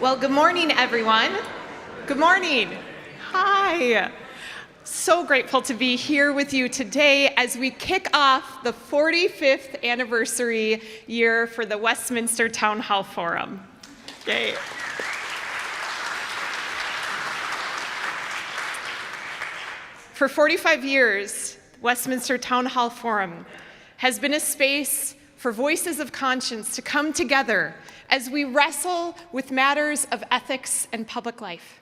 Well, good morning, everyone. Good morning. Hi. So grateful to be here with you today as we kick off the 45th anniversary year for the Westminster Town Hall Forum. Yay. For 45 years, Westminster Town Hall Forum has been a space for voices of conscience to come together as we wrestle with matters of ethics and public life.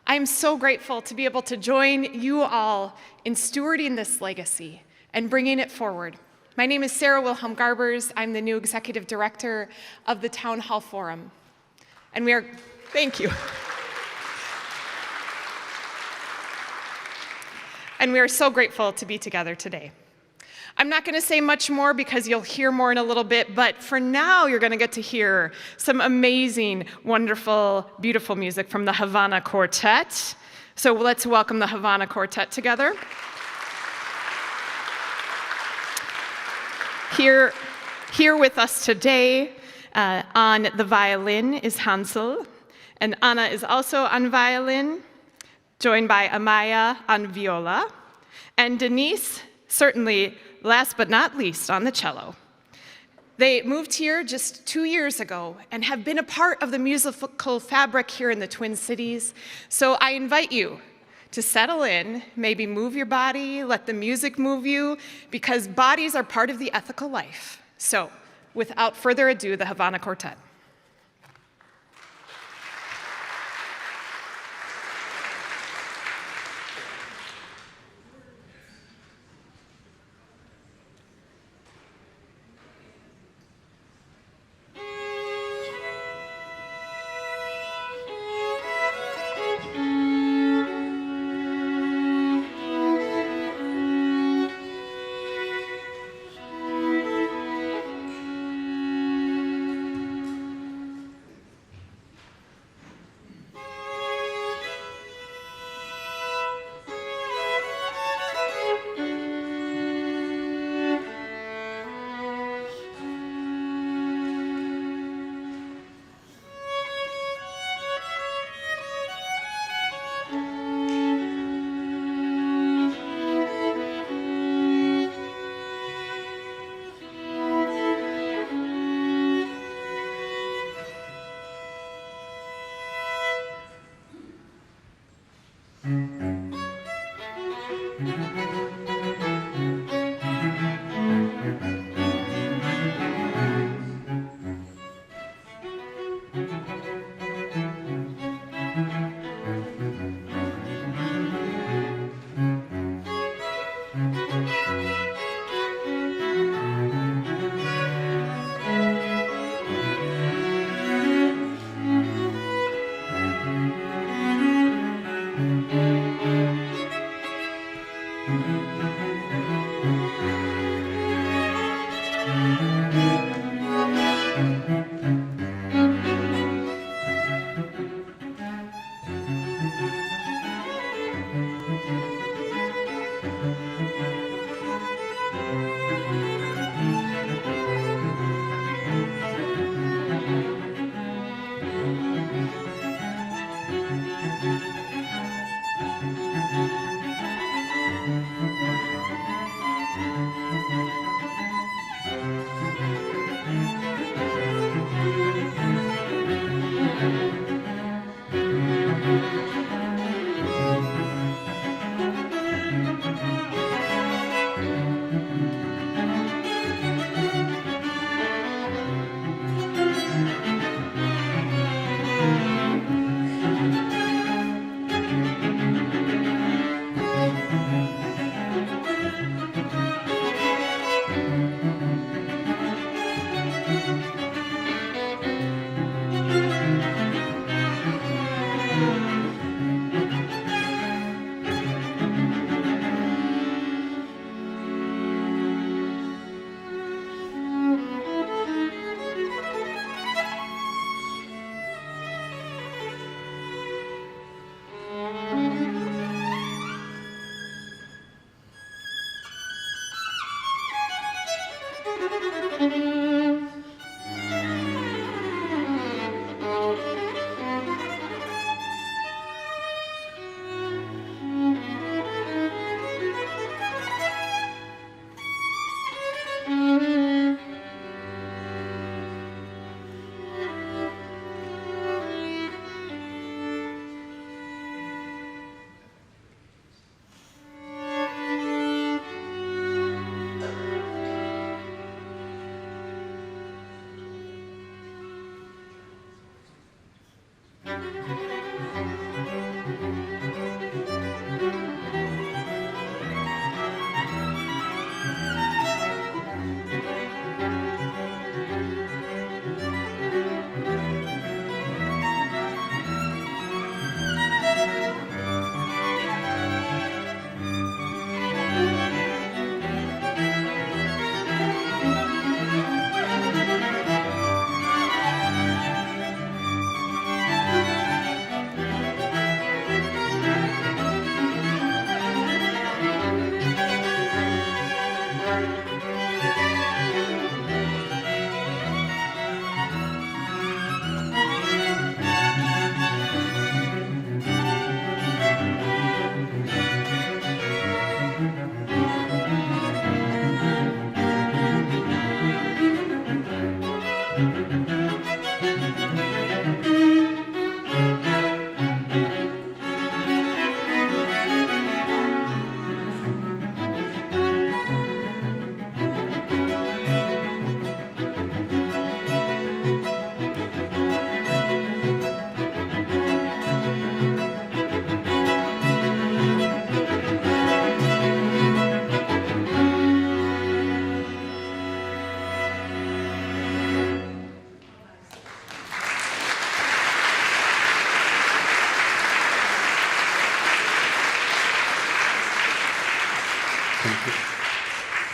I am so grateful to be able to join you all in stewarding this legacy and bringing it forward. My name is Sarah Wilhelm Garbers. I'm the new executive director of the Town Hall Forum. And thank you. And we are so grateful to be together today. I'm not going to say much more because you'll hear more in a little bit, but for now you're going to get to hear some amazing, wonderful, beautiful music from the Havana Quartet. So let's welcome the Havana Quartet together. Here with us today on the violin is Hansel, and Anna is also on violin, joined by Amaya on viola, and Denise, certainly last but not least, on the cello. They moved here just 2 years ago and have been a part of the musical fabric here in the Twin Cities. So I invite you to settle in, maybe move your body, let the music move you, because bodies are part of the ethical life. So without further ado, the Havana Quartet.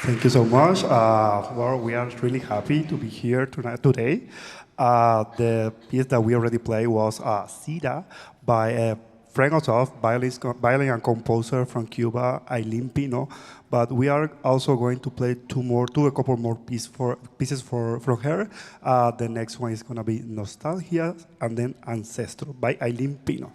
Thank you so much. Well, we are really happy to be here today. The piece that we already played was Sida by a friend of ours, violin and composer from Cuba, Aileen Pino. But we are also going to play a couple more pieces from her. The next one is going to be Nostalgia and then Ancestro by Aileen Pino.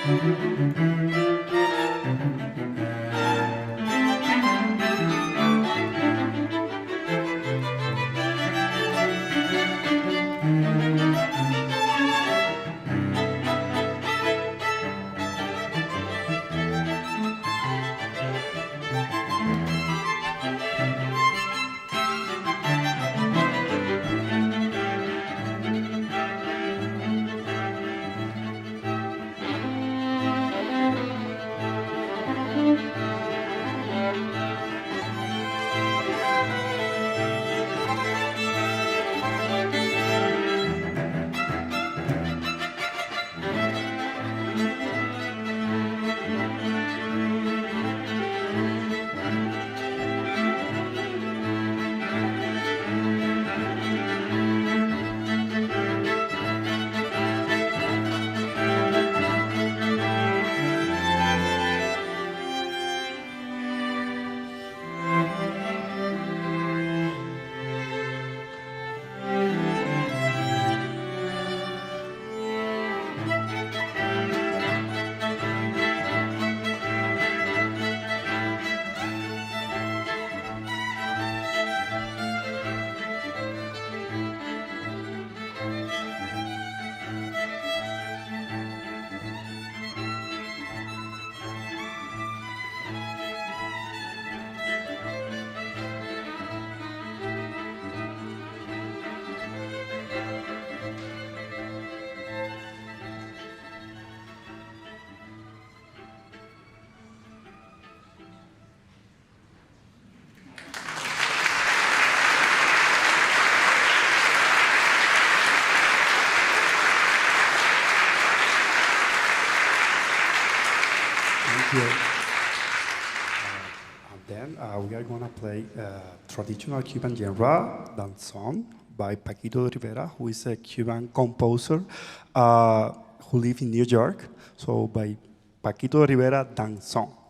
Thank you. And then we are going to play traditional Cuban genre, danzón, by Paquito de Rivera, who is a Cuban composer who lives in New York. So by Paquito de Rivera, danzón.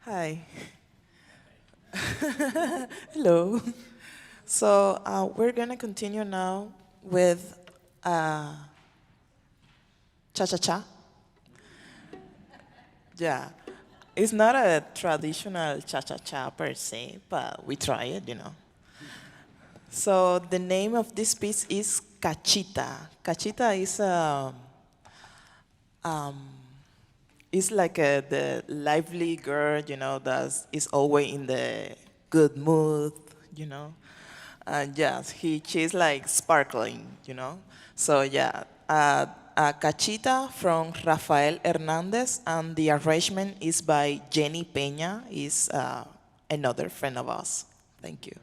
Hi. Hello. So we're gonna continue now with cha-cha-cha. Yeah. It's not a traditional cha-cha-cha per se, but we try it. So the name of this piece is Cachita. Cachita is like the lively girl, that is always in the good mood. And yes, she's like sparkling. So yeah, Cachita from Rafael Hernandez, and the arrangement is by Jenny Peña, is another friend of us. Thank you.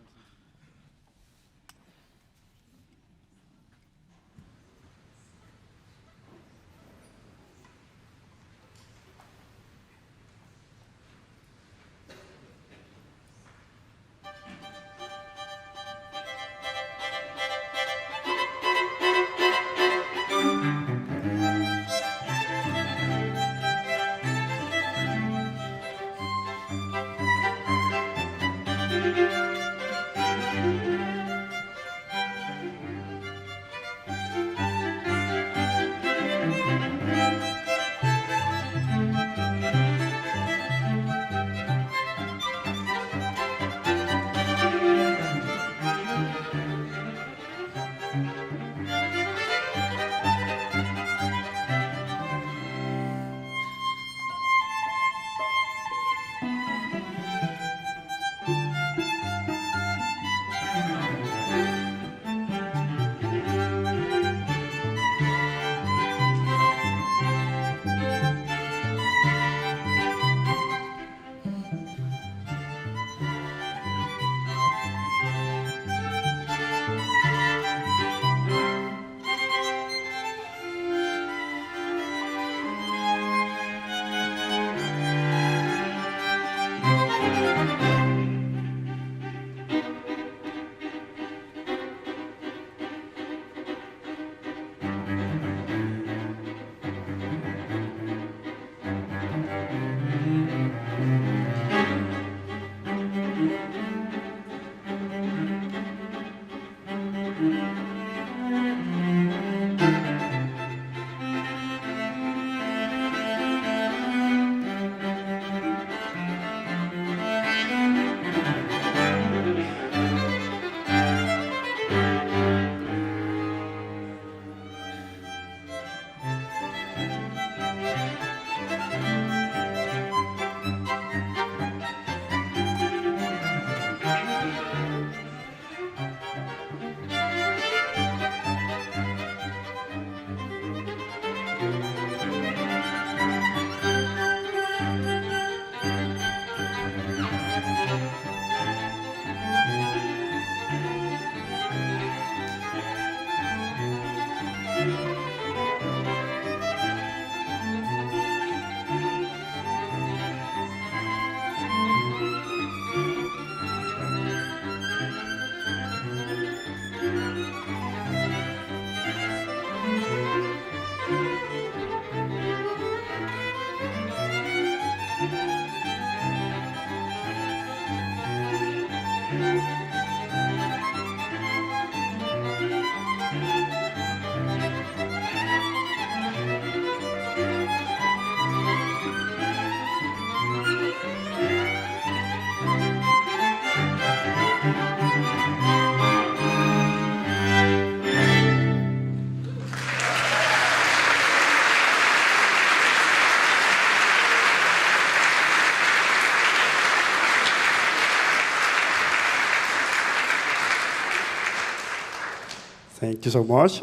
Thank you so much.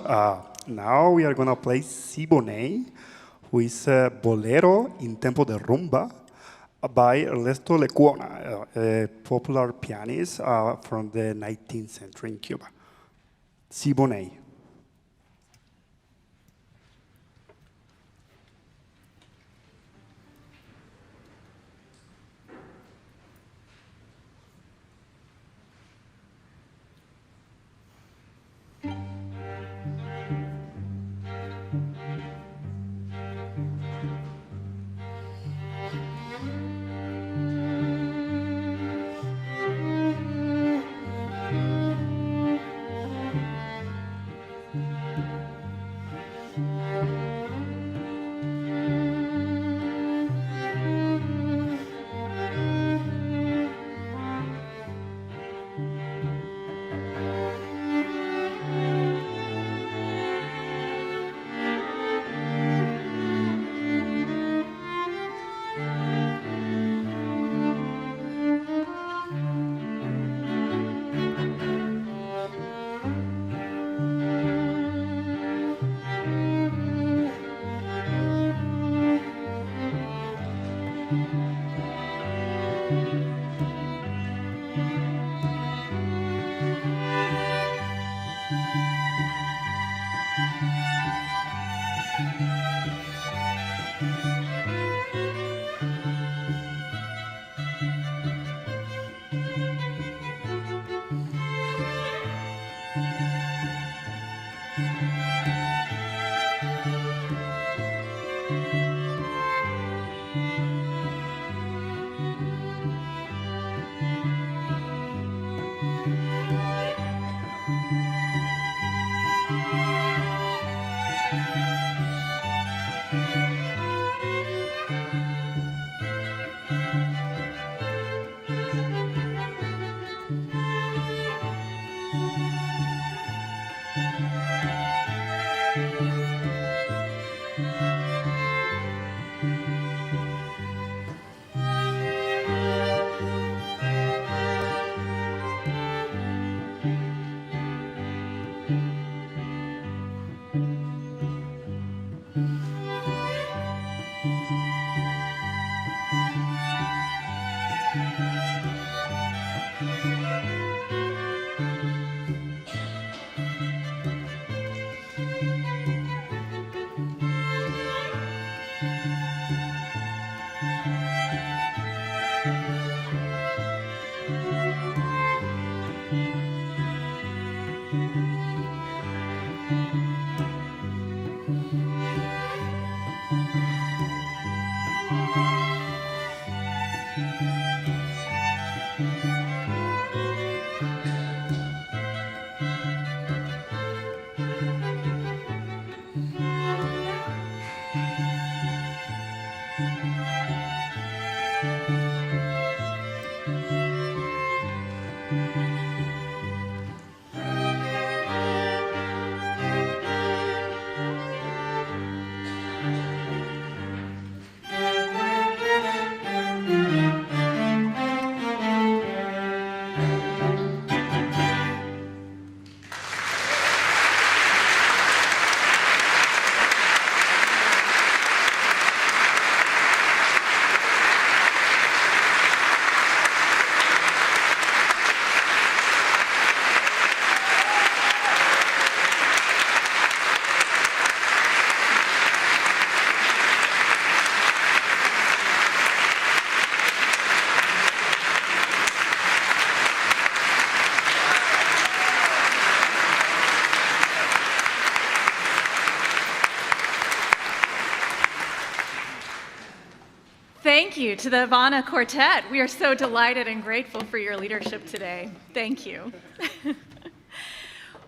Now we are going to play Siboney, who is a bolero in tempo de rumba by Ernesto Lecuona, a popular pianist from the 19th century in Cuba. Siboney. Thank you to the Havana Quartet. We are so delighted and grateful for your leadership today. Thank you.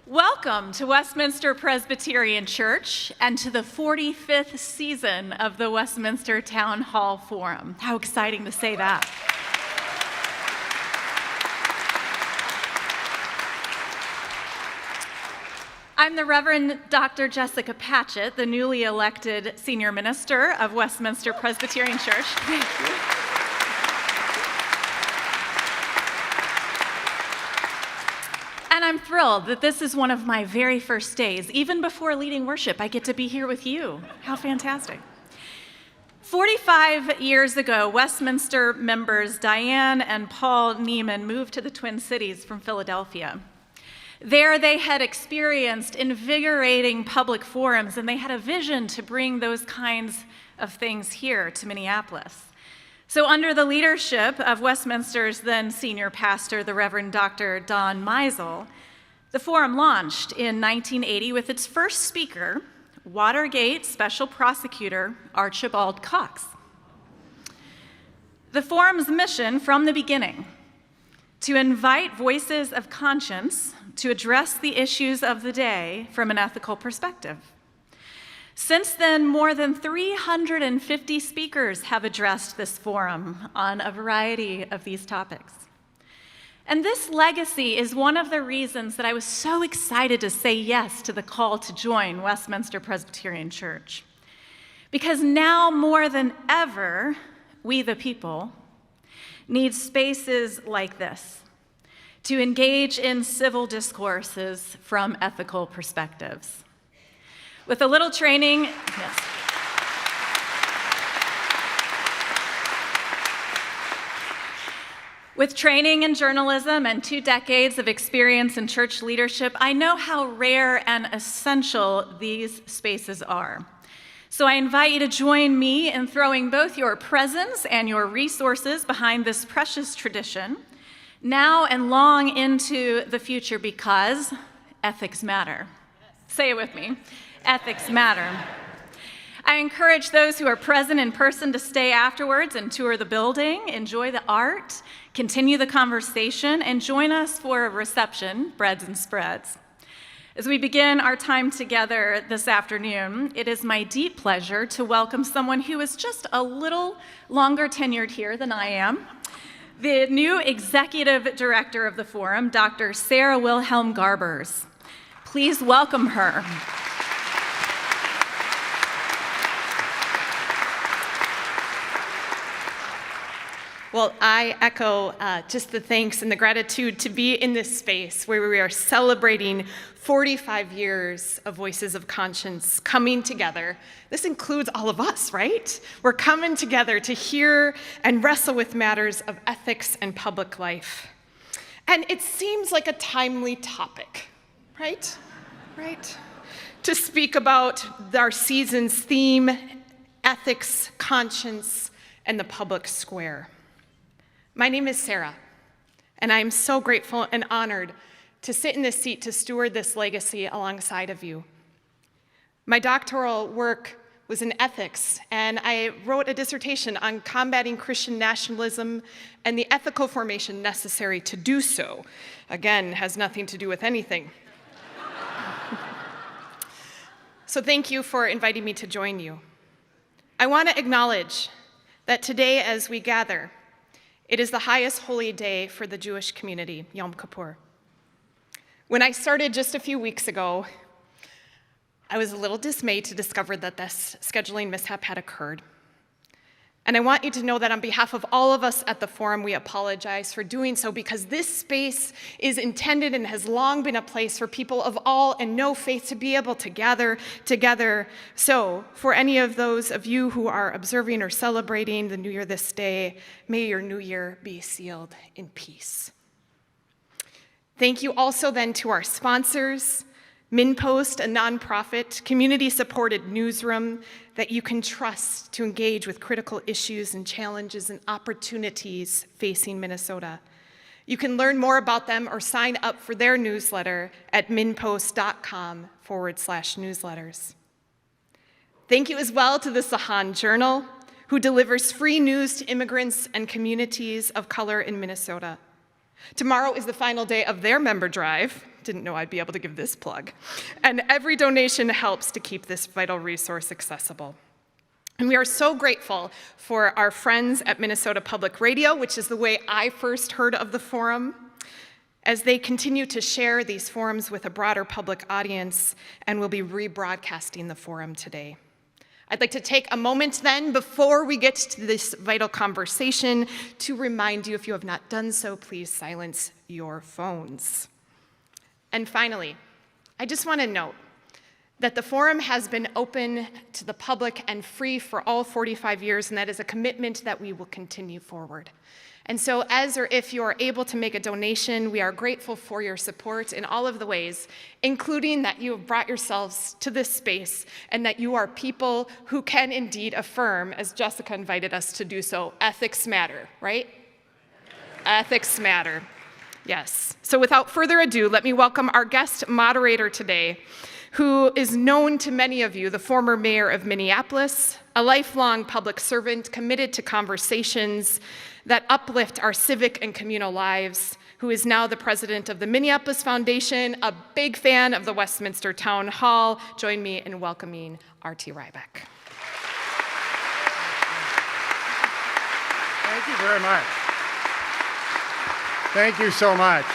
Welcome to Westminster Presbyterian Church and to the 45th season of the Westminster Town Hall Forum. How exciting to say that. I'm the Reverend Dr. Jessica Patchett, the newly elected Senior Minister of Westminster Presbyterian Church. Thank you. And I'm thrilled that this is one of my very first days. Even before leading worship, I get to be here with you. How fantastic. 45 years ago, Westminster members Diane and Paul Neiman moved to the Twin Cities from Philadelphia. There they had experienced invigorating public forums, and they had a vision to bring those kinds of things here to Minneapolis. So under the leadership of Westminster's then senior pastor, the Reverend Dr. Don Meisel, the forum launched in 1980 with its first speaker, Watergate Special Prosecutor Archibald Cox. The forum's mission from the beginning, to invite voices of conscience to address the issues of the day from an ethical perspective. Since then, more than 350 speakers have addressed this forum on a variety of these topics. And this legacy is one of the reasons that I was so excited to say yes to the call to join Westminster Presbyterian Church. Because now more than ever, we the people need spaces like this to engage in civil discourses from ethical perspectives. With a little training, yes. With training in journalism and 2 decades of experience in church leadership, I know how rare and essential these spaces are. So I invite you to join me in throwing both your presence and your resources behind this precious tradition, now and long into the future, because ethics matter. Say it with me. Ethics matter. I encourage those who are present in person to stay afterwards and tour the building, enjoy the art, continue the conversation, and join us for a reception, breads and spreads. As we begin our time together this afternoon, it is my deep pleasure to welcome someone who is just a little longer tenured here than I am, the new executive director of the Forum, Dr. Sarah Wilhelm Garbers. Please welcome her. Well, I echo just the thanks and the gratitude to be in this space where we are celebrating 45 years of Voices of Conscience coming together. This includes all of us, right? We're coming together to hear and wrestle with matters of ethics and public life. And it seems like a timely topic, right? Right? To speak about our season's theme, ethics, conscience, and the public square. My name is Sarah, and I am so grateful and honored to sit in this seat to steward this legacy alongside of you. My doctoral work was in ethics, and I wrote a dissertation on combating Christian nationalism and the ethical formation necessary to do so. Again, has nothing to do with anything. So thank you for inviting me to join you. I want to acknowledge that today as we gather, it is the highest holy day for the Jewish community, Yom Kippur. When I started just a few weeks ago, I was a little dismayed to discover that this scheduling mishap had occurred. And I want you to know that on behalf of all of us at the Forum, we apologize for doing so, because this space is intended and has long been a place for people of all and no faith to be able to gather together. So for any of those of you who are observing or celebrating the New Year this day, may your New Year be sealed in peace. Thank you also then to our sponsors, MinPost, a nonprofit, community-supported newsroom that you can trust to engage with critical issues and challenges and opportunities facing Minnesota. You can learn more about them or sign up for their newsletter at minpost.com/newsletters. Thank you as well to the Sahan Journal, who delivers free news to immigrants and communities of color in Minnesota. Tomorrow is the final day of their member drive. Didn't know I'd be able to give this plug. And every donation helps to keep this vital resource accessible. And we are so grateful for our friends at Minnesota Public Radio, which is the way I first heard of the Forum, as they continue to share these forums with a broader public audience and will be rebroadcasting the Forum today. I'd like to take a moment then, before we get to this vital conversation, to remind you, if you have not done so, please silence your phones. And finally, I just want to note that the Forum has been open to the public and free for all 45 years, and that is a commitment that we will continue forward. And so as or if you are able to make a donation, we are grateful for your support in all of the ways, including that you have brought yourselves to this space and that you are people who can indeed affirm, as Jessica invited us to do so, ethics matter, right? Ethics matter. Yes. So without further ado, let me welcome our guest moderator today, who is known to many of you, the former mayor of Minneapolis, a lifelong public servant committed to conversations that uplift our civic and communal lives, who is now the president of the Minneapolis Foundation, a big fan of the Westminster Town Hall. Join me in welcoming R.T. Ryback. Thank you very much. Thank you so much.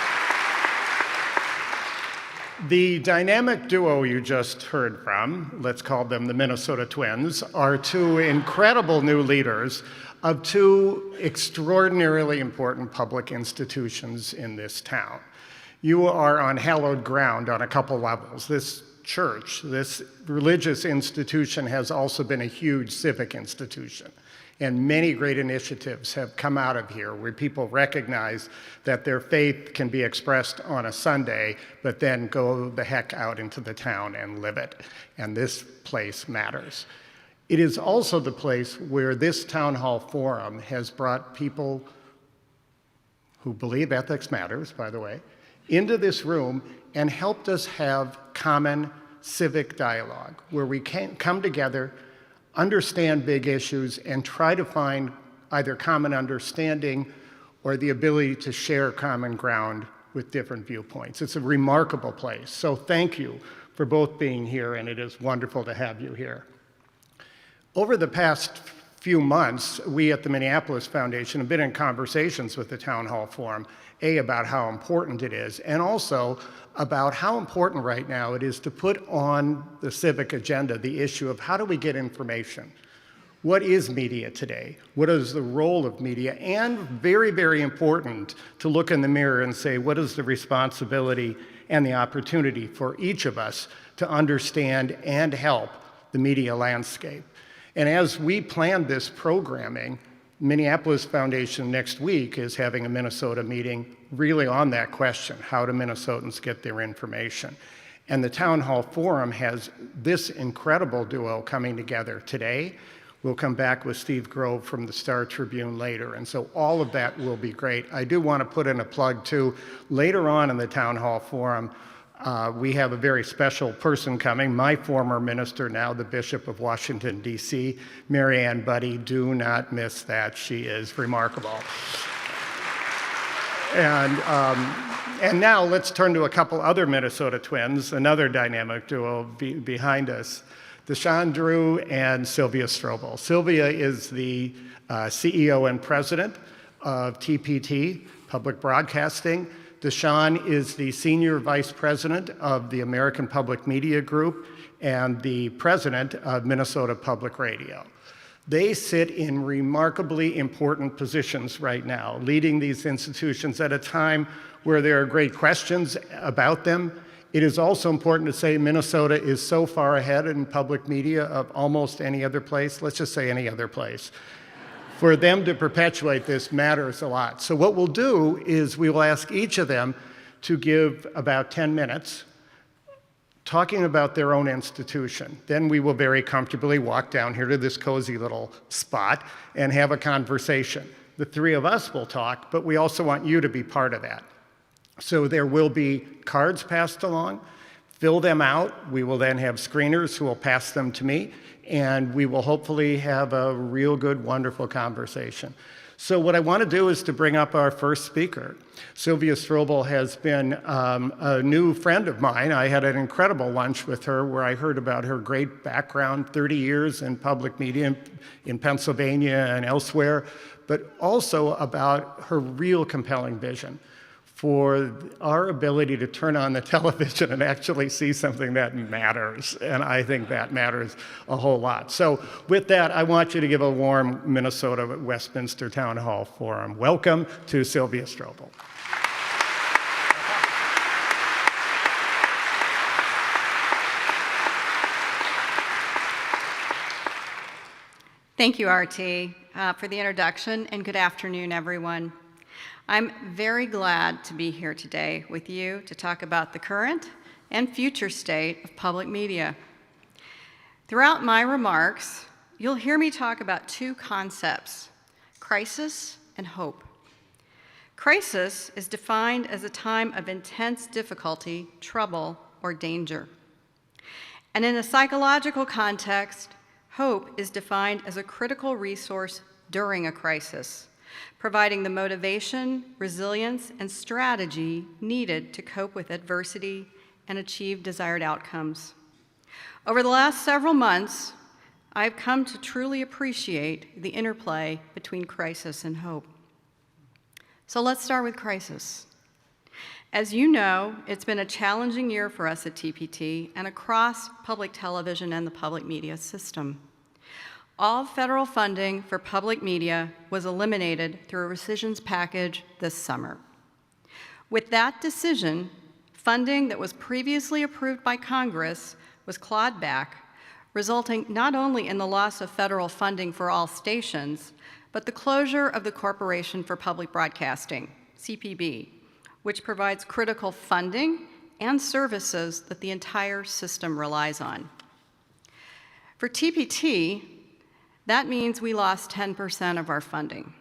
The dynamic duo you just heard from, let's call them the Minnesota Twins, are two incredible new leaders of two extraordinarily important public institutions in this town. You are on hallowed ground on a couple levels. This church, this religious institution, has also been a huge civic institution. And many great initiatives have come out of here where people recognize that their faith can be expressed on a Sunday, but then go the heck out into the town and live it. And this place matters. It is also the place where this town hall forum has brought people who believe ethics matters, by the way, into this room and helped us have common civic dialogue, where we can come together, understand big issues, and try to find either common understanding or the ability to share common ground with different viewpoints. It's a remarkable place. So thank you for both being here, and it is wonderful to have you here. Over the past few months, we at the Minneapolis Foundation have been in conversations with the Town Hall Forum, about how important it is, and also about how important right now it is to put on the civic agenda the issue of how do we get information? What is media today? What is the role of media? And very, very important to look in the mirror and say, what is the responsibility and the opportunity for each of us to understand and help the media landscape? And as we planned this programming, Minneapolis Foundation next week is having a Minnesota meeting really on that question, how do Minnesotans get their information? And the Town Hall Forum has this incredible duo coming together today. We'll come back with Steve Grove from the Star Tribune later, and so all of that will be great. I do want to put in a plug too. Later on in the Town Hall Forum, we have a very special person coming, my former minister, now the Bishop of Washington, D.C., Mary Ann Buddy. Do not miss that. She is remarkable. And now let's turn to a couple other Minnesota twins, another dynamic duo behind us, Duchesne Drew and Sylvia Strobel. Sylvia is the CEO and president of TPT, Public Broadcasting. Duchesne is the Senior Vice President of the American Public Media Group and the President of Minnesota Public Radio. They sit in remarkably important positions right now, leading these institutions at a time where there are great questions about them. It is also important to say Minnesota is so far ahead in public media of almost any other place, let's just say any other place. For them to perpetuate this matters a lot. So what we'll do is we will ask each of them to give about 10 minutes talking about their own institution. Then we will very comfortably walk down here to this cozy little spot and have a conversation. The three of us will talk, but we also want you to be part of that. So there will be cards passed along. Fill them out. We will then have screeners who will pass them to me, and we will hopefully have a real good, wonderful conversation. So what I want to do is to bring up our first speaker. Sylvia Strobel has been a new friend of mine. I had an incredible lunch with her where I heard about her great background, 30 years in public media in Pennsylvania and elsewhere, but also about her real compelling vision for our ability to turn on the television and actually see something that matters. And I think that matters a whole lot. So with that, I want you to give a warm Minnesota Westminster Town Hall Forum welcome to Sylvia Strobel. Thank you, RT, for the introduction, and good afternoon, everyone. I'm very glad to be here today with you to talk about the current and future state of public media. Throughout my remarks, you'll hear me talk about two concepts, crisis and hope. Crisis is defined as a time of intense difficulty, trouble, or danger. And in a psychological context, hope is defined as a critical resource during a crisis, providing the motivation, resilience, and strategy needed to cope with adversity and achieve desired outcomes. Over the last several months, I've come to truly appreciate the interplay between crisis and hope. So let's start with crisis. As you know, it's been a challenging year for us at TPT and across public television and the public media system. All federal funding for public media was eliminated through a rescissions package this summer. With that decision, funding that was previously approved by Congress was clawed back, resulting not only in the loss of federal funding for all stations, but the closure of the Corporation for Public Broadcasting, CPB, which provides critical funding and services that the entire system relies on. For TPT, that means we lost 10% of our funding.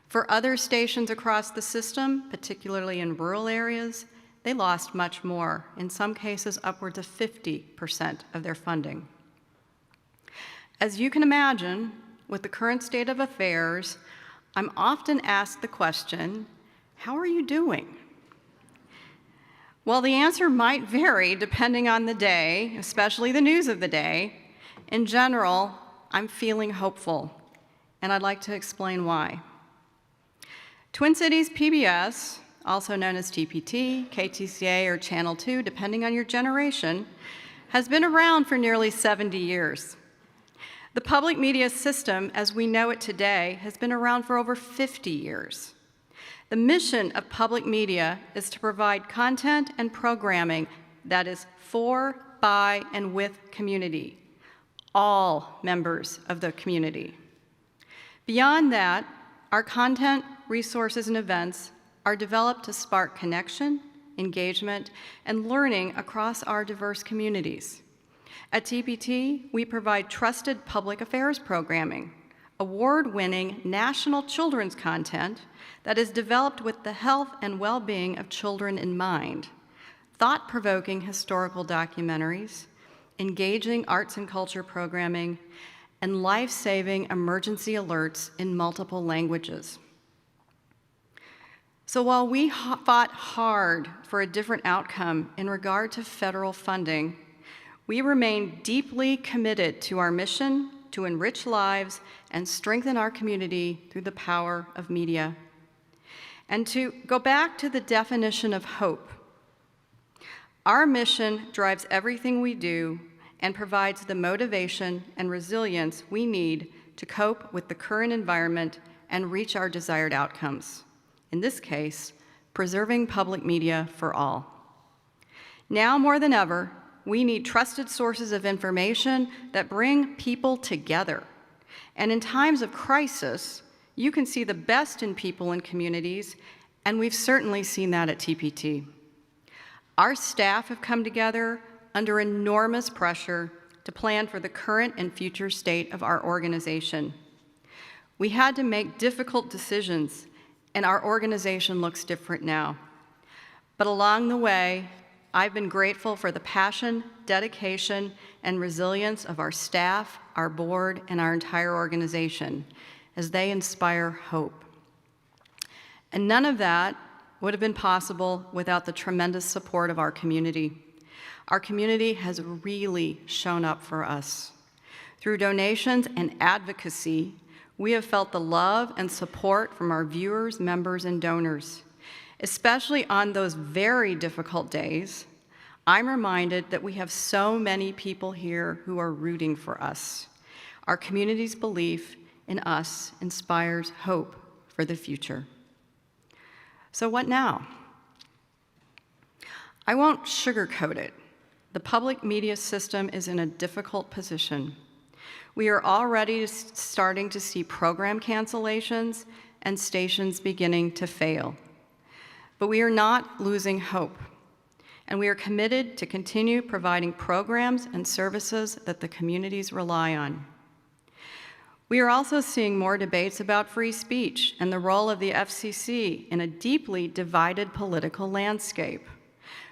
For other stations across the system, particularly in rural areas, they lost much more, in some cases upwards of 50% of their funding. As you can imagine, with the current state of affairs, I'm often asked the question, how are you doing? Well, the answer might vary depending on the day, especially the news of the day. In general, I'm feeling hopeful, and I'd like to explain why. Twin Cities PBS, also known as TPT, KTCA, or Channel 2, depending on your generation, has been around for nearly 70 years. The public media system, as we know it today, has been around for over 50 years. The mission of public media is to provide content and programming that is for, by, and with community, all members of the community. Beyond that, our content, resources, and events are developed to spark connection, engagement, and learning across our diverse communities. At TPT, we provide trusted public affairs programming, award-winning national children's content that is developed with the health and well-being of children in mind, thought-provoking historical documentaries, engaging arts and culture programming, and life-saving emergency alerts in multiple languages. So while we fought hard for a different outcome in regard to federal funding, we remain deeply committed to our mission to enrich lives and strengthen our community through the power of media. And to go back to the definition of hope, our mission drives everything we do and provides the motivation and resilience we need to cope with the current environment and reach our desired outcomes. In this case, preserving public media for all. Now more than ever, we need trusted sources of information that bring people together. And in times of crisis, you can see the best in people and communities, and we've certainly seen that at TPT. Our staff have come together under enormous pressure to plan for the current and future state of our organization. We had to make difficult decisions, and our organization looks different now. But along the way, I've been grateful for the passion, dedication, and resilience of our staff, our board, and our entire organization as they inspire hope. And none of that would have been possible without the tremendous support of our community. Our community has really shown up for us. Through donations and advocacy, we have felt the love and support from our viewers, members, and donors. Especially on those very difficult days, I'm reminded that we have so many people here who are rooting for us. Our community's belief in us inspires hope for the future. So what now? I won't sugarcoat it. The public media system is in a difficult position. We are already starting to see program cancellations and stations beginning to fail. But we are not losing hope, and we are committed to continue providing programs and services that the communities rely on. We are also seeing more debates about free speech and the role of the FCC in a deeply divided political landscape.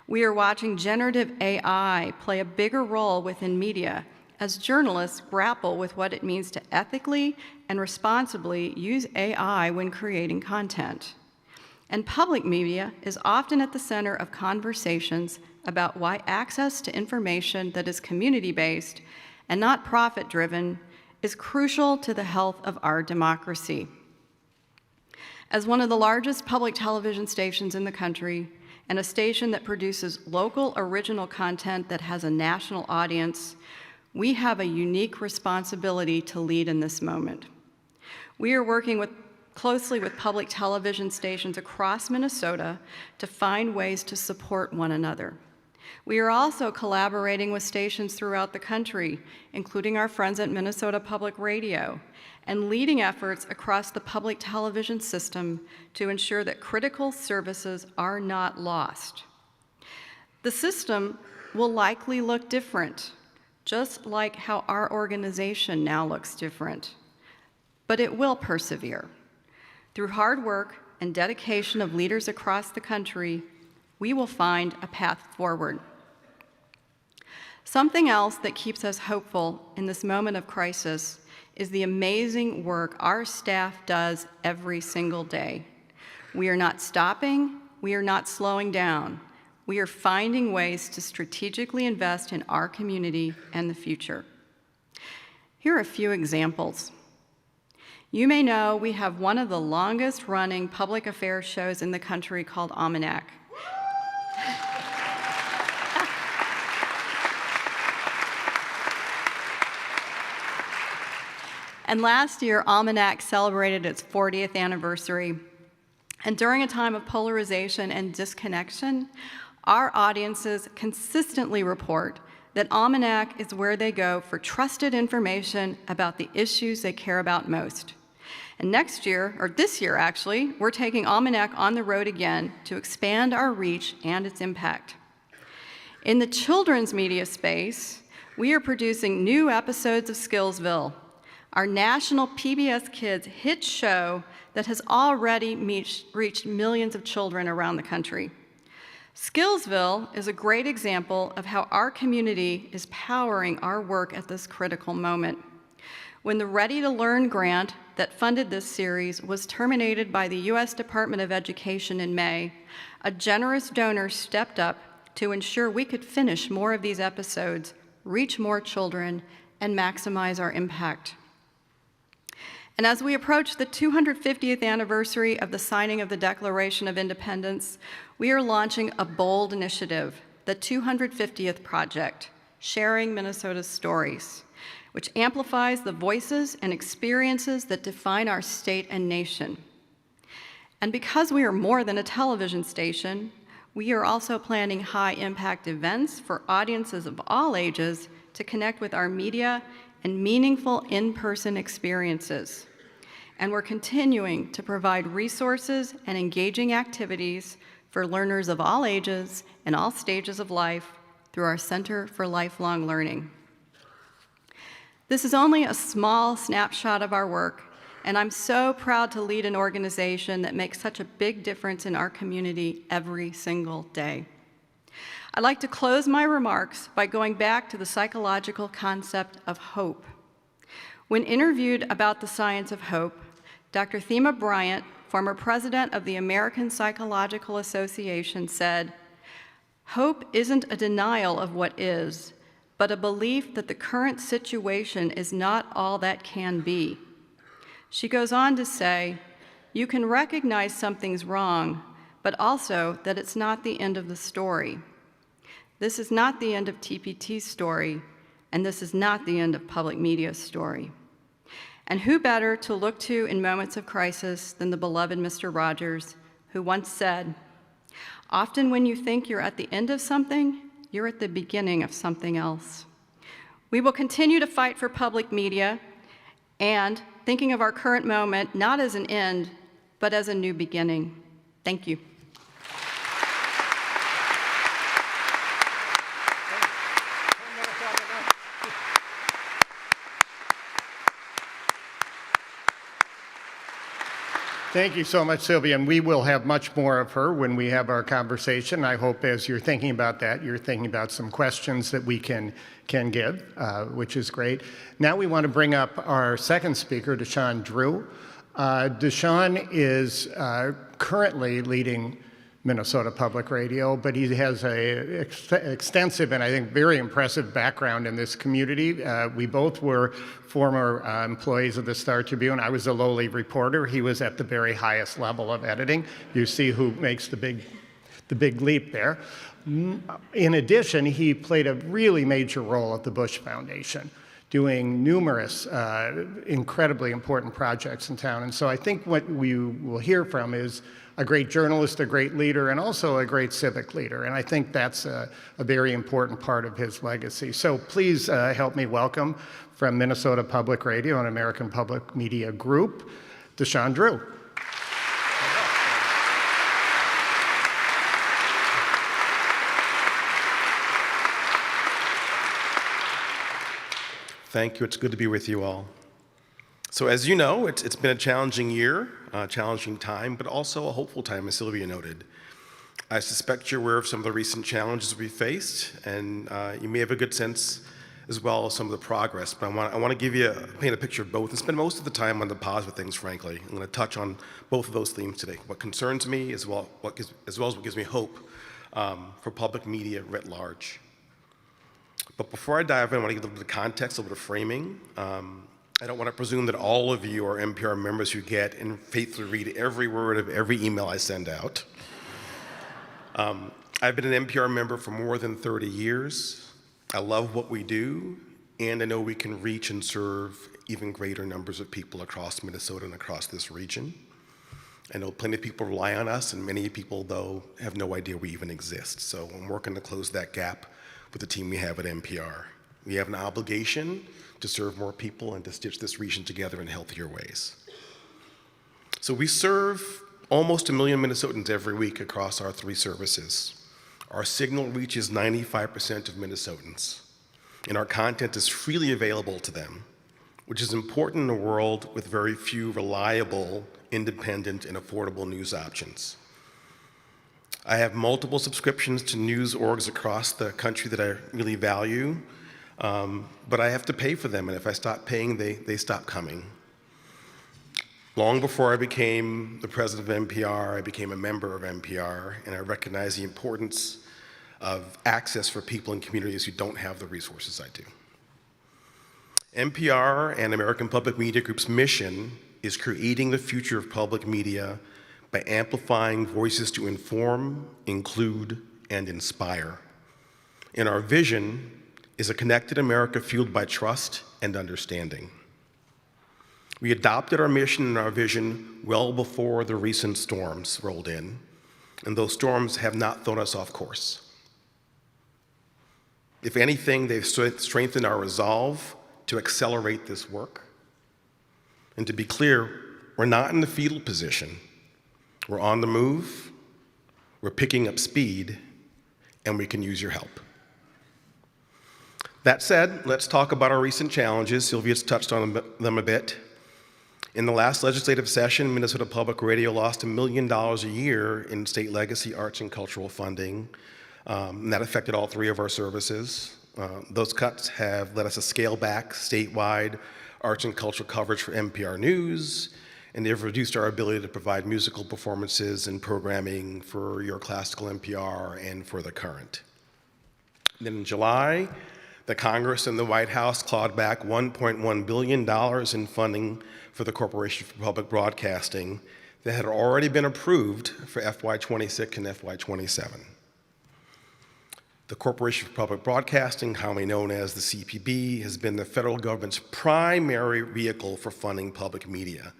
We are watching generative AI play a bigger role within media as journalists grapple with what it means to ethically and responsibly use AI when creating content. And public media is often at the center of conversations about why access to information that is community-based and not profit-driven is crucial to the health of our democracy. As one of the largest public television stations in the country, and a station that produces local original content that has a national audience, we have a unique responsibility to lead in this moment. We are working closely with public television stations across Minnesota to find ways to support one another. We are also collaborating with stations throughout the country, including our friends at Minnesota Public Radio, and leading efforts across the public television system to ensure that critical services are not lost. The system will likely look different, just like how our organization now looks different, but it will persevere. Through hard work and dedication of leaders across the country, we will find a path forward. Something else that keeps us hopeful in this moment of crisis is the amazing work our staff does every single day. We are not stopping, we are not slowing down. We are finding ways to strategically invest in our community and the future. Here are a few examples. You may know we have one of the longest running public affairs shows in the country called Almanac. And last year, Almanac celebrated its 40th anniversary. And during a time of polarization and disconnection, our audiences consistently report that Almanac is where they go for trusted information about the issues they care about most. And next year, or this year actually, we're taking Almanac on the road again to expand our reach and its impact. In the children's media space, we are producing new episodes of Skillsville, our national PBS Kids hit show that has already reached millions of children around the country. Skillsville is a great example of how our community is powering our work at this critical moment. When the Ready to Learn grant that funded this series was terminated by the U.S. Department of Education in May, a generous donor stepped up to ensure we could finish more of these episodes, reach more children, and maximize our impact. And as we approach the 250th anniversary of the signing of the Declaration of Independence, we are launching a bold initiative, the 250th Project, Sharing Minnesota's Stories, which amplifies the voices and experiences that define our state and nation. And because we are more than a television station, we are also planning high-impact events for audiences of all ages to connect with our media and meaningful in-person experiences. And we're continuing to provide resources and engaging activities for learners of all ages and all stages of life through our Center for Lifelong Learning. This is only a small snapshot of our work, and I'm so proud to lead an organization that makes such a big difference in our community every single day. I'd like to close my remarks by going back to the psychological concept of hope. When interviewed about the science of hope, Dr. Thema Bryant, former president of the American Psychological Association, said, "Hope isn't a denial of what is, but a belief that the current situation is not all that can be." She goes on to say, "You can recognize something's wrong, but also that it's not the end of the story. This is not the end of TPT's story, and this is not the end of public media's story." And who better to look to in moments of crisis than the beloved Mr. Rogers, who once said, "Often when you think you're at the end of something, you're at the beginning of something else." We will continue to fight for public media and thinking of our current moment not as an end, but as a new beginning. Thank you. Thank you so much, Sylvia, and we will have much more of her when we have our conversation. I hope as you're thinking about that, you're thinking about some questions that we can give, which is great. Now we want to bring up our second speaker, Duchesne Drew. Duchesne is currently leading Minnesota Public Radio, but he has an extensive and I think very impressive background in this community. We both were former employees of the Star Tribune. I was a lowly reporter. He was at the very highest level of editing. You see who makes the big leap there. In addition, he played a really major role at the Bush Foundation doing numerous incredibly important projects in town. And so I think what we will hear from is a great journalist, a great leader, and also a great civic leader. And I think that's a very important part of his legacy. So please help me welcome from Minnesota Public Radio and American Public Media Group, Duchesne Drew. Thank you. It's good to be with you all. So as you know, it's been a challenging year, a challenging time, but also a hopeful time, as Sylvia noted. I suspect you're aware of some of the recent challenges we faced, and you may have a good sense as well as some of the progress. But I want to paint a picture of both and spend most of the time on the positive things, frankly. I'm going to touch on both of those themes today, what concerns me as well as what gives me hope for public media writ large. But before I dive in, I want to give a little bit of context, a little bit of framing. I don't want to presume that all of you are NPR members who get and faithfully read every word of every email I send out. I've been an NPR member for more than 30 years. I love what we do, and I know we can reach and serve even greater numbers of people across Minnesota and across this region. I know plenty of people rely on us, and many people, though, have no idea we even exist. So I'm working to close that gap with the team we have at NPR. We have an obligation to serve more people and to stitch this region together in healthier ways. So we serve almost 1 million Minnesotans every week across our 3 services. Our signal reaches 95% of Minnesotans, and our content is freely available to them, which is important in a world with very few reliable, independent, and affordable news options. I have multiple subscriptions to news orgs across the country that I really value, but I have to pay for them, and if I stop paying, they stop coming. Long before I became the president of NPR, I became a member of NPR, and I recognize the importance of access for people in communities who don't have the resources I do. NPR and American Public Media Group's mission is creating the future of public media by amplifying voices to inform, include, and inspire. And our vision is a connected America fueled by trust and understanding. We adopted our mission and our vision well before the recent storms rolled in, and those storms have not thrown us off course. If anything, they've strengthened our resolve to accelerate this work. And to be clear, we're not in the fetal position. We're on the move, we're picking up speed, and we can use your help. That said, let's talk about our recent challenges. Sylvia's touched on them a bit. In the last legislative session, Minnesota Public Radio lost $1 million a year in state legacy arts and cultural funding, and that affected all 3 of our services. Those cuts have led us to scale back statewide arts and cultural coverage for NPR News, and they've reduced our ability to provide musical performances and programming for your classical NPR and for the current. Then in July, the Congress and the White House clawed back $1.1 billion in funding for the Corporation for Public Broadcasting that had already been approved for FY26 and FY27. The Corporation for Public Broadcasting, commonly known as the CPB, has been the federal government's primary vehicle for funding public media.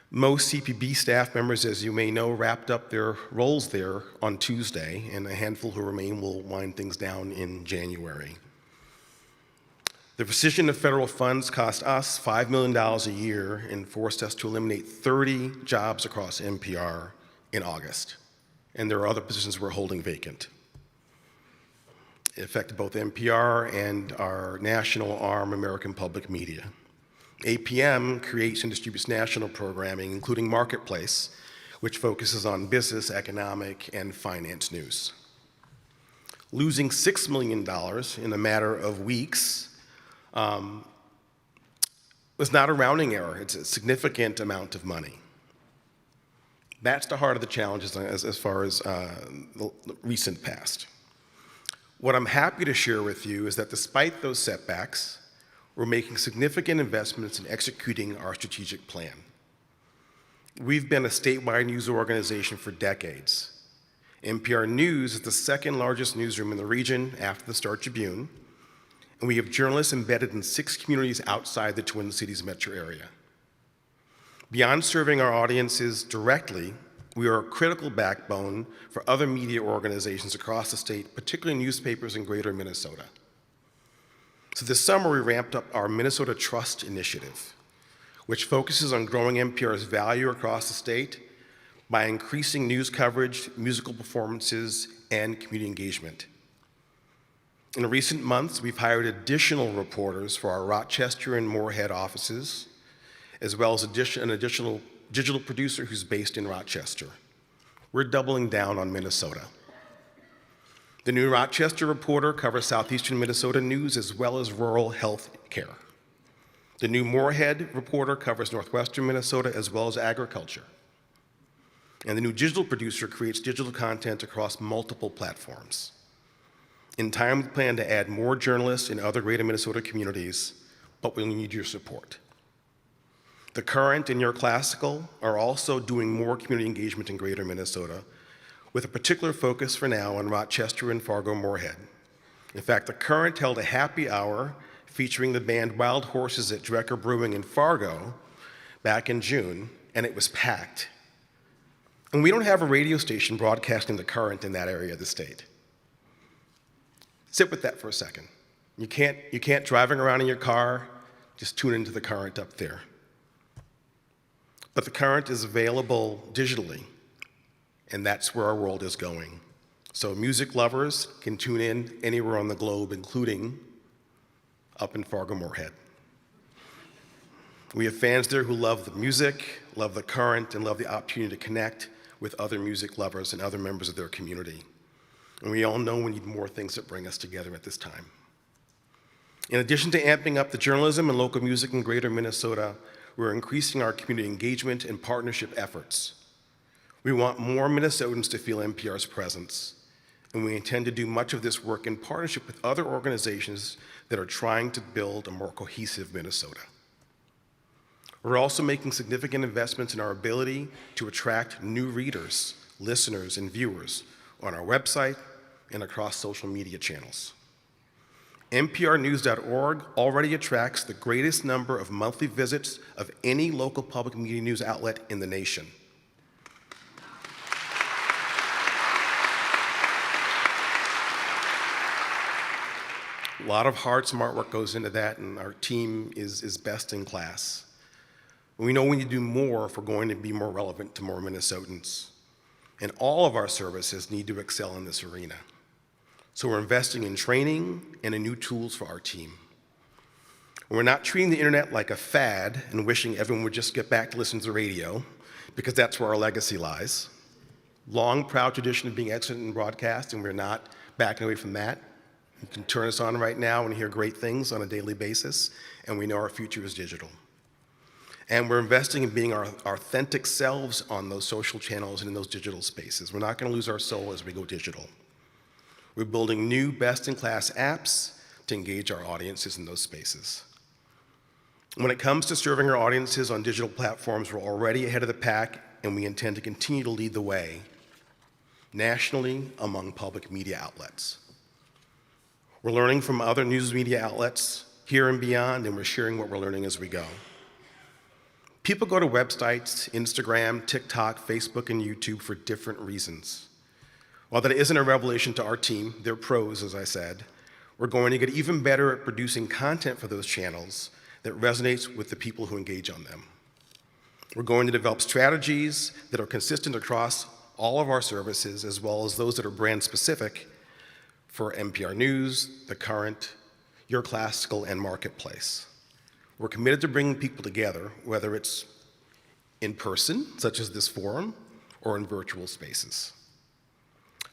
Most CPB staff members, as you may know, wrapped up their roles there on Tuesday, and a handful who remain will wind things down in January. The rescission of federal funds cost us $5 million a year and forced us to eliminate 30 jobs across NPR in August, and there are other positions we're holding vacant. It affected both NPR and our national arm, American Public Media. APM creates and distributes national programming, including Marketplace, which focuses on business, economic, and finance news. Losing $6 million in a matter of weeks was not a rounding error. It's a significant amount of money. That's the heart of the challenges as far as the recent past. What I'm happy to share with you is that despite those setbacks, we're making significant investments in executing our strategic plan. We've been a statewide news organization for decades. NPR News is the second largest newsroom in the region after the Star Tribune, and we have journalists embedded in 6 communities outside the Twin Cities metro area. Beyond serving our audiences directly, we are a critical backbone for other media organizations across the state, particularly newspapers in greater Minnesota. So this summer, we ramped up our Minnesota Trust Initiative, which focuses on growing NPR's value across the state by increasing news coverage, musical performances, and community engagement. In recent months, we've hired additional reporters for our Rochester and Moorhead offices, as well as an additional digital producer who's based in Rochester. We're doubling down on Minnesota. The new Rochester reporter covers southeastern Minnesota news as well as rural health care. The new Moorhead reporter covers northwestern Minnesota as well as agriculture. And the new digital producer creates digital content across multiple platforms. In time, we plan to add more journalists in other greater Minnesota communities, but we'll need your support. The Current and Your Classical are also doing more community engagement in greater Minnesota, with a particular focus for now on Rochester and Fargo-Moorhead. In fact, The Current held a happy hour featuring the band Wild Horses at Drecker Brewing in Fargo back in June, and it was packed. And we don't have a radio station broadcasting The Current in that area of the state. Sit with that for a second. You can't driving around in your car, just tune into The Current up there. But The Current is available digitally, and that's where our world is going. So music lovers can tune in anywhere on the globe, including up in Fargo-Moorhead. We have fans there who love the music, love The Current, and love the opportunity to connect with other music lovers and other members of their community. And we all know we need more things that bring us together at this time. In addition to amping up the journalism and local music in greater Minnesota, we're increasing our community engagement and partnership efforts. We want more Minnesotans to feel NPR's presence, and we intend to do much of this work in partnership with other organizations that are trying to build a more cohesive Minnesota. We're also making significant investments in our ability to attract new readers, listeners, and viewers on our website and across social media channels. NPRnews.org already attracts the greatest number of monthly visits of any local public media news outlet in the nation. A lot of hard, smart work goes into that, and our team is best in class. We know we need to do more if we're going to be more relevant to more Minnesotans. And all of our services need to excel in this arena. So we're investing in training and in new tools for our team. We're not treating the internet like a fad and wishing everyone would just get back to listen to the radio, because that's where our legacy lies. Long, proud tradition of being excellent in broadcast, and we're not backing away from that. You can turn us on right now and hear great things on a daily basis, and we know our future is digital. And we're investing in being our authentic selves on those social channels and in those digital spaces. We're not going to lose our soul as we go digital. We're building new best-in-class apps to engage our audiences in those spaces. When it comes to serving our audiences on digital platforms, we're already ahead of the pack, and we intend to continue to lead the way nationally among public media outlets. We're learning from other news media outlets here and beyond, and we're sharing what we're learning as we go. People go to websites, Instagram, TikTok, Facebook, and YouTube for different reasons. While that isn't a revelation to our team, they're pros, as I said, we're going to get even better at producing content for those channels that resonates with the people who engage on them. We're going to develop strategies that are consistent across all of our services, as well as those that are brand specific for NPR News, The Current, Your Classical, and Marketplace. We're committed to bringing people together, whether it's in person, such as this forum, or in virtual spaces.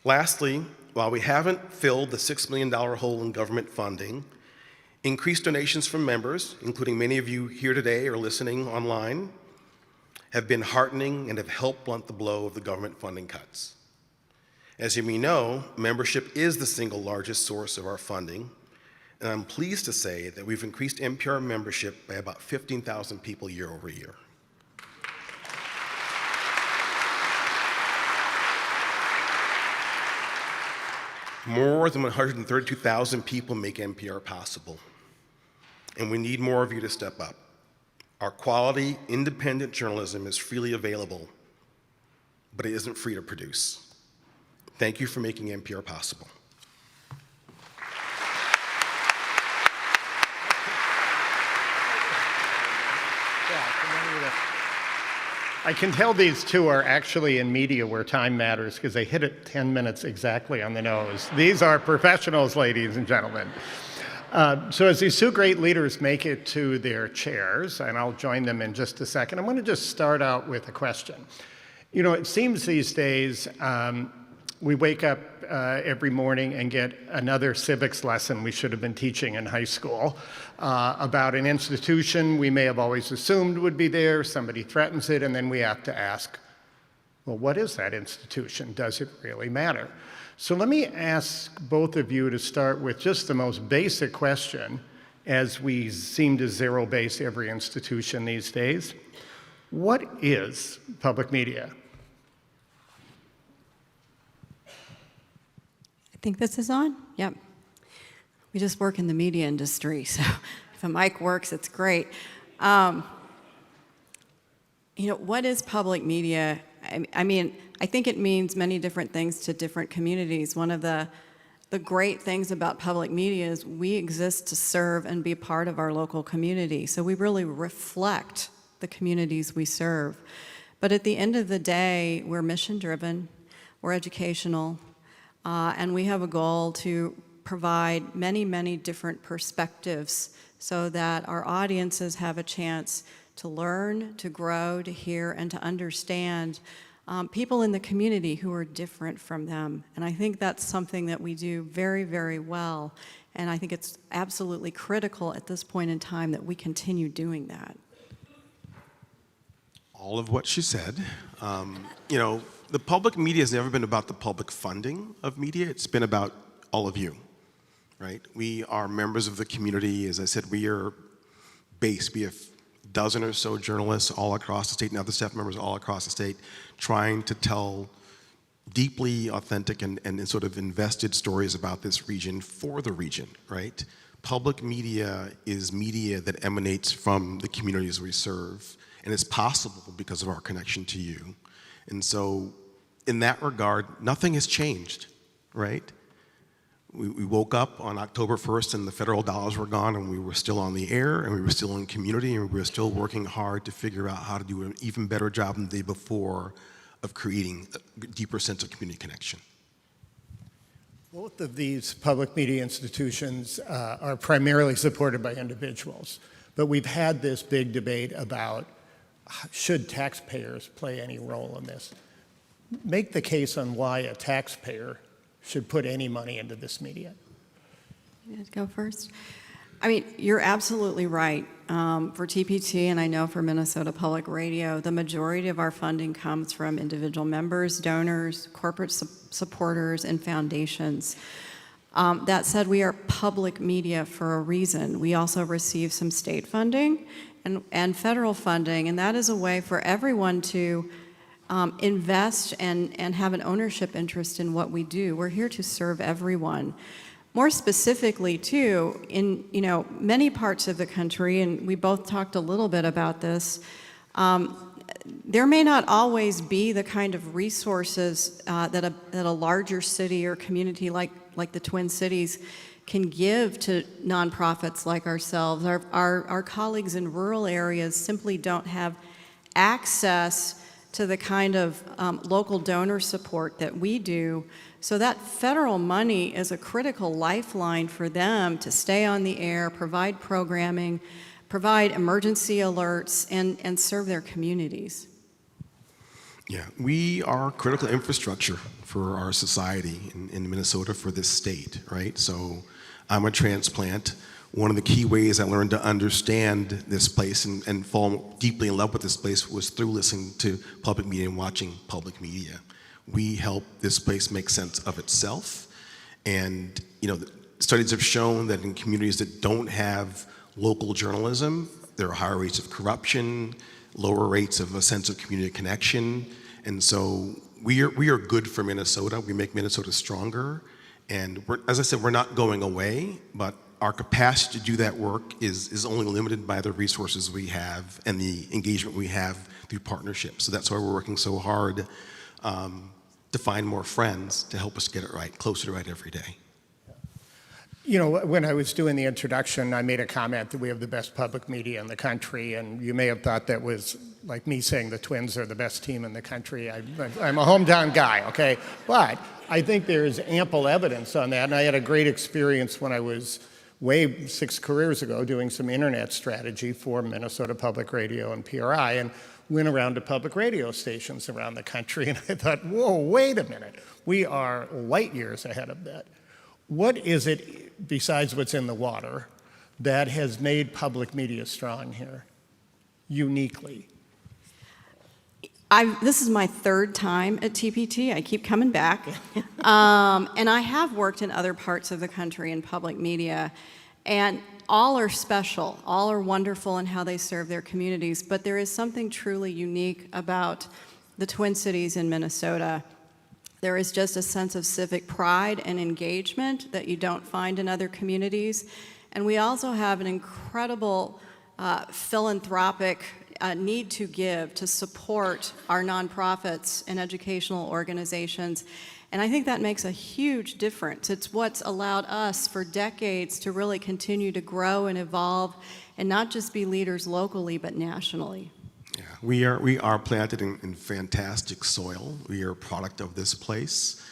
Lastly, while we haven't filled the $6 million hole in government funding, increased donations from members, including many of you here today or listening online, have been heartening and have helped blunt the blow of the government funding cuts. As you may know, membership is the single largest source of our funding, and I'm pleased to say that we've increased NPR membership by about 15,000 people year over year. More than 132,000 people make NPR possible, and we need more of you to step up. Our quality, independent journalism is freely available, but it isn't free to produce. Thank you for making NPR possible. I can tell these two are actually in media where time matters because they hit it 10 minutes exactly on the nose. These are professionals, ladies and gentlemen. So as these two great leaders make it to their chairs, and I'll join them in just a second, I'm going to just start out with a question. You know, it seems these days we wake up every morning and get another civics lesson we should have been teaching in high school about an institution we may have always assumed would be there, somebody threatens it, and then we have to ask, well, what is that institution? Does it really matter? So let me ask both of you to start with just the most basic question, as we seem to zero base every institution these days. What is public media? I think this is on? Yep. We just work in the media industry, so if a mic works, it's great. You know, what is public media? I mean, I think it means many different things to different communities. One of the great things about public media is we exist to serve and be part of our local community. So we really reflect the communities we serve. But at the end of the day, we're mission-driven, we're educational, and we have a goal to provide many, many different perspectives so that our audiences have a chance to learn, to grow, to hear, and to understand people in the community who are different from them. And I think that's something that we do very, very well. And I think it's absolutely critical at this point in time that we continue doing that. All of what she said. You know, the public media has never been about the public funding of media. It's been about all of you, right? We are members of the community. As I said, we are based. We have a dozen or so journalists all across the state and other staff members all across the state trying to tell deeply authentic and sort of invested stories about this region for the region, right? Public media is media that emanates from the communities we serve, and it's possible because of our connection to you. And so in that regard, nothing has changed, right? We woke up on October 1st and the federal dollars were gone and we were still on the air and we were still in community and we were still working hard to figure out how to do an even better job than the day before of creating a deeper sense of community connection. Both of these public media institutions are primarily supported by individuals, but we've had this big debate about should taxpayers play any role in this? Make the case on why a taxpayer should put any money into this media. Go first. I mean, you're absolutely right. For TPT, and I know for Minnesota Public Radio, the majority of our funding comes from individual members, donors, corporate supporters, and foundations. That said, we are public media for a reason. We also receive some state funding and federal funding, and that is a way for everyone to invest and have an ownership interest in what we do. We're here to serve everyone. More specifically, too, in many parts of the country, and we both talked a little bit about this, there may not always be the kind of resources that a larger city or community like the Twin Cities can give to nonprofits like ourselves. Our colleagues in rural areas simply don't have access to the kind of local donor support that we do. So that federal money is a critical lifeline for them to stay on the air, provide programming, provide emergency alerts, and serve their communities. Yeah, we are critical infrastructure for our society in Minnesota, for this state, right? So I'm a transplant. One of the key ways I learned to understand this place and fall deeply in love with this place was through listening to public media and watching public media. We help this place make sense of itself. And studies have shown that in communities that don't have local journalism, there are higher rates of corruption, lower rates of a sense of community connection. And so we are good for Minnesota. We make Minnesota stronger. And as I said, we're not going away, but our capacity to do that work is only limited by the resources we have and the engagement we have through partnerships. So that's why we're working so hard to find more friends to help us get it right, closer to right every day. You know, when I was doing the introduction, I made a comment that we have the best public media in the country, and you may have thought that was like me saying the Twins are the best team in the country. I'm a hometown guy, okay? But I think there's ample evidence on that, and I had a great experience when I was 6 careers ago doing some internet strategy for Minnesota Public Radio and PRI, and went around to public radio stations around the country, and I thought, whoa, wait a minute. We are light years ahead of that. What is it, besides what's in the water, that has made public media strong here, uniquely? This is my 3rd time at TPT. I keep coming back. And I have worked in other parts of the country in public media, and all are special, all are wonderful in how they serve their communities, but there is something truly unique about the Twin Cities in Minnesota. There is just a sense of civic pride and engagement that you don't find in other communities. And we also have an incredible philanthropic need to give to support our nonprofits and educational organizations. And I think that makes a huge difference. It's what's allowed us for decades to really continue to grow and evolve and not just be leaders locally, but nationally. Yeah, we are planted in fantastic soil. We are a product of this place.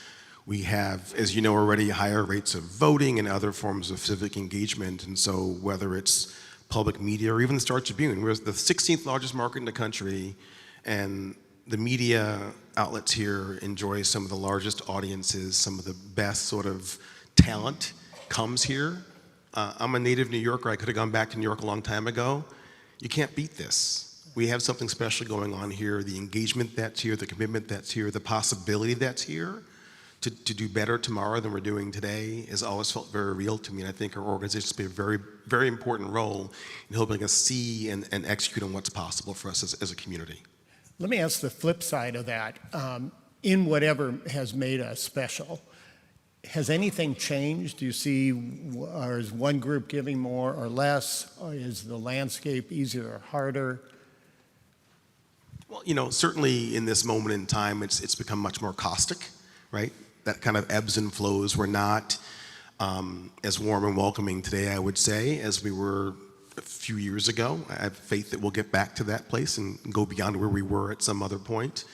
We have, as you know already, higher rates of voting and other forms of civic engagement. And so whether it's public media or even the Star Tribune, we're the 16th largest market in the country, and the media outlets here enjoy some of the largest audiences, some of the best sort of talent comes here. I'm a native New Yorker. I could have gone back to New York a long time ago. You can't beat this. We have something special going on here. The engagement that's here, the commitment that's here, the possibility that's here to do better tomorrow than we're doing today has always felt very real to me. And I think our organizations play a very, very important role in helping us see and execute on what's possible for us as a community. Let me ask the flip side of that. In whatever has made us special, has anything changed? Do you see, or is one group giving more or less? Or is the landscape easier or harder? Well, you know, certainly in this moment in time, it's become much more caustic, right? That kind of ebbs and flows. We're not as warm and welcoming today, I would say, as we were a few years ago. I have faith that we'll get back to that place and go beyond where we were at some other point.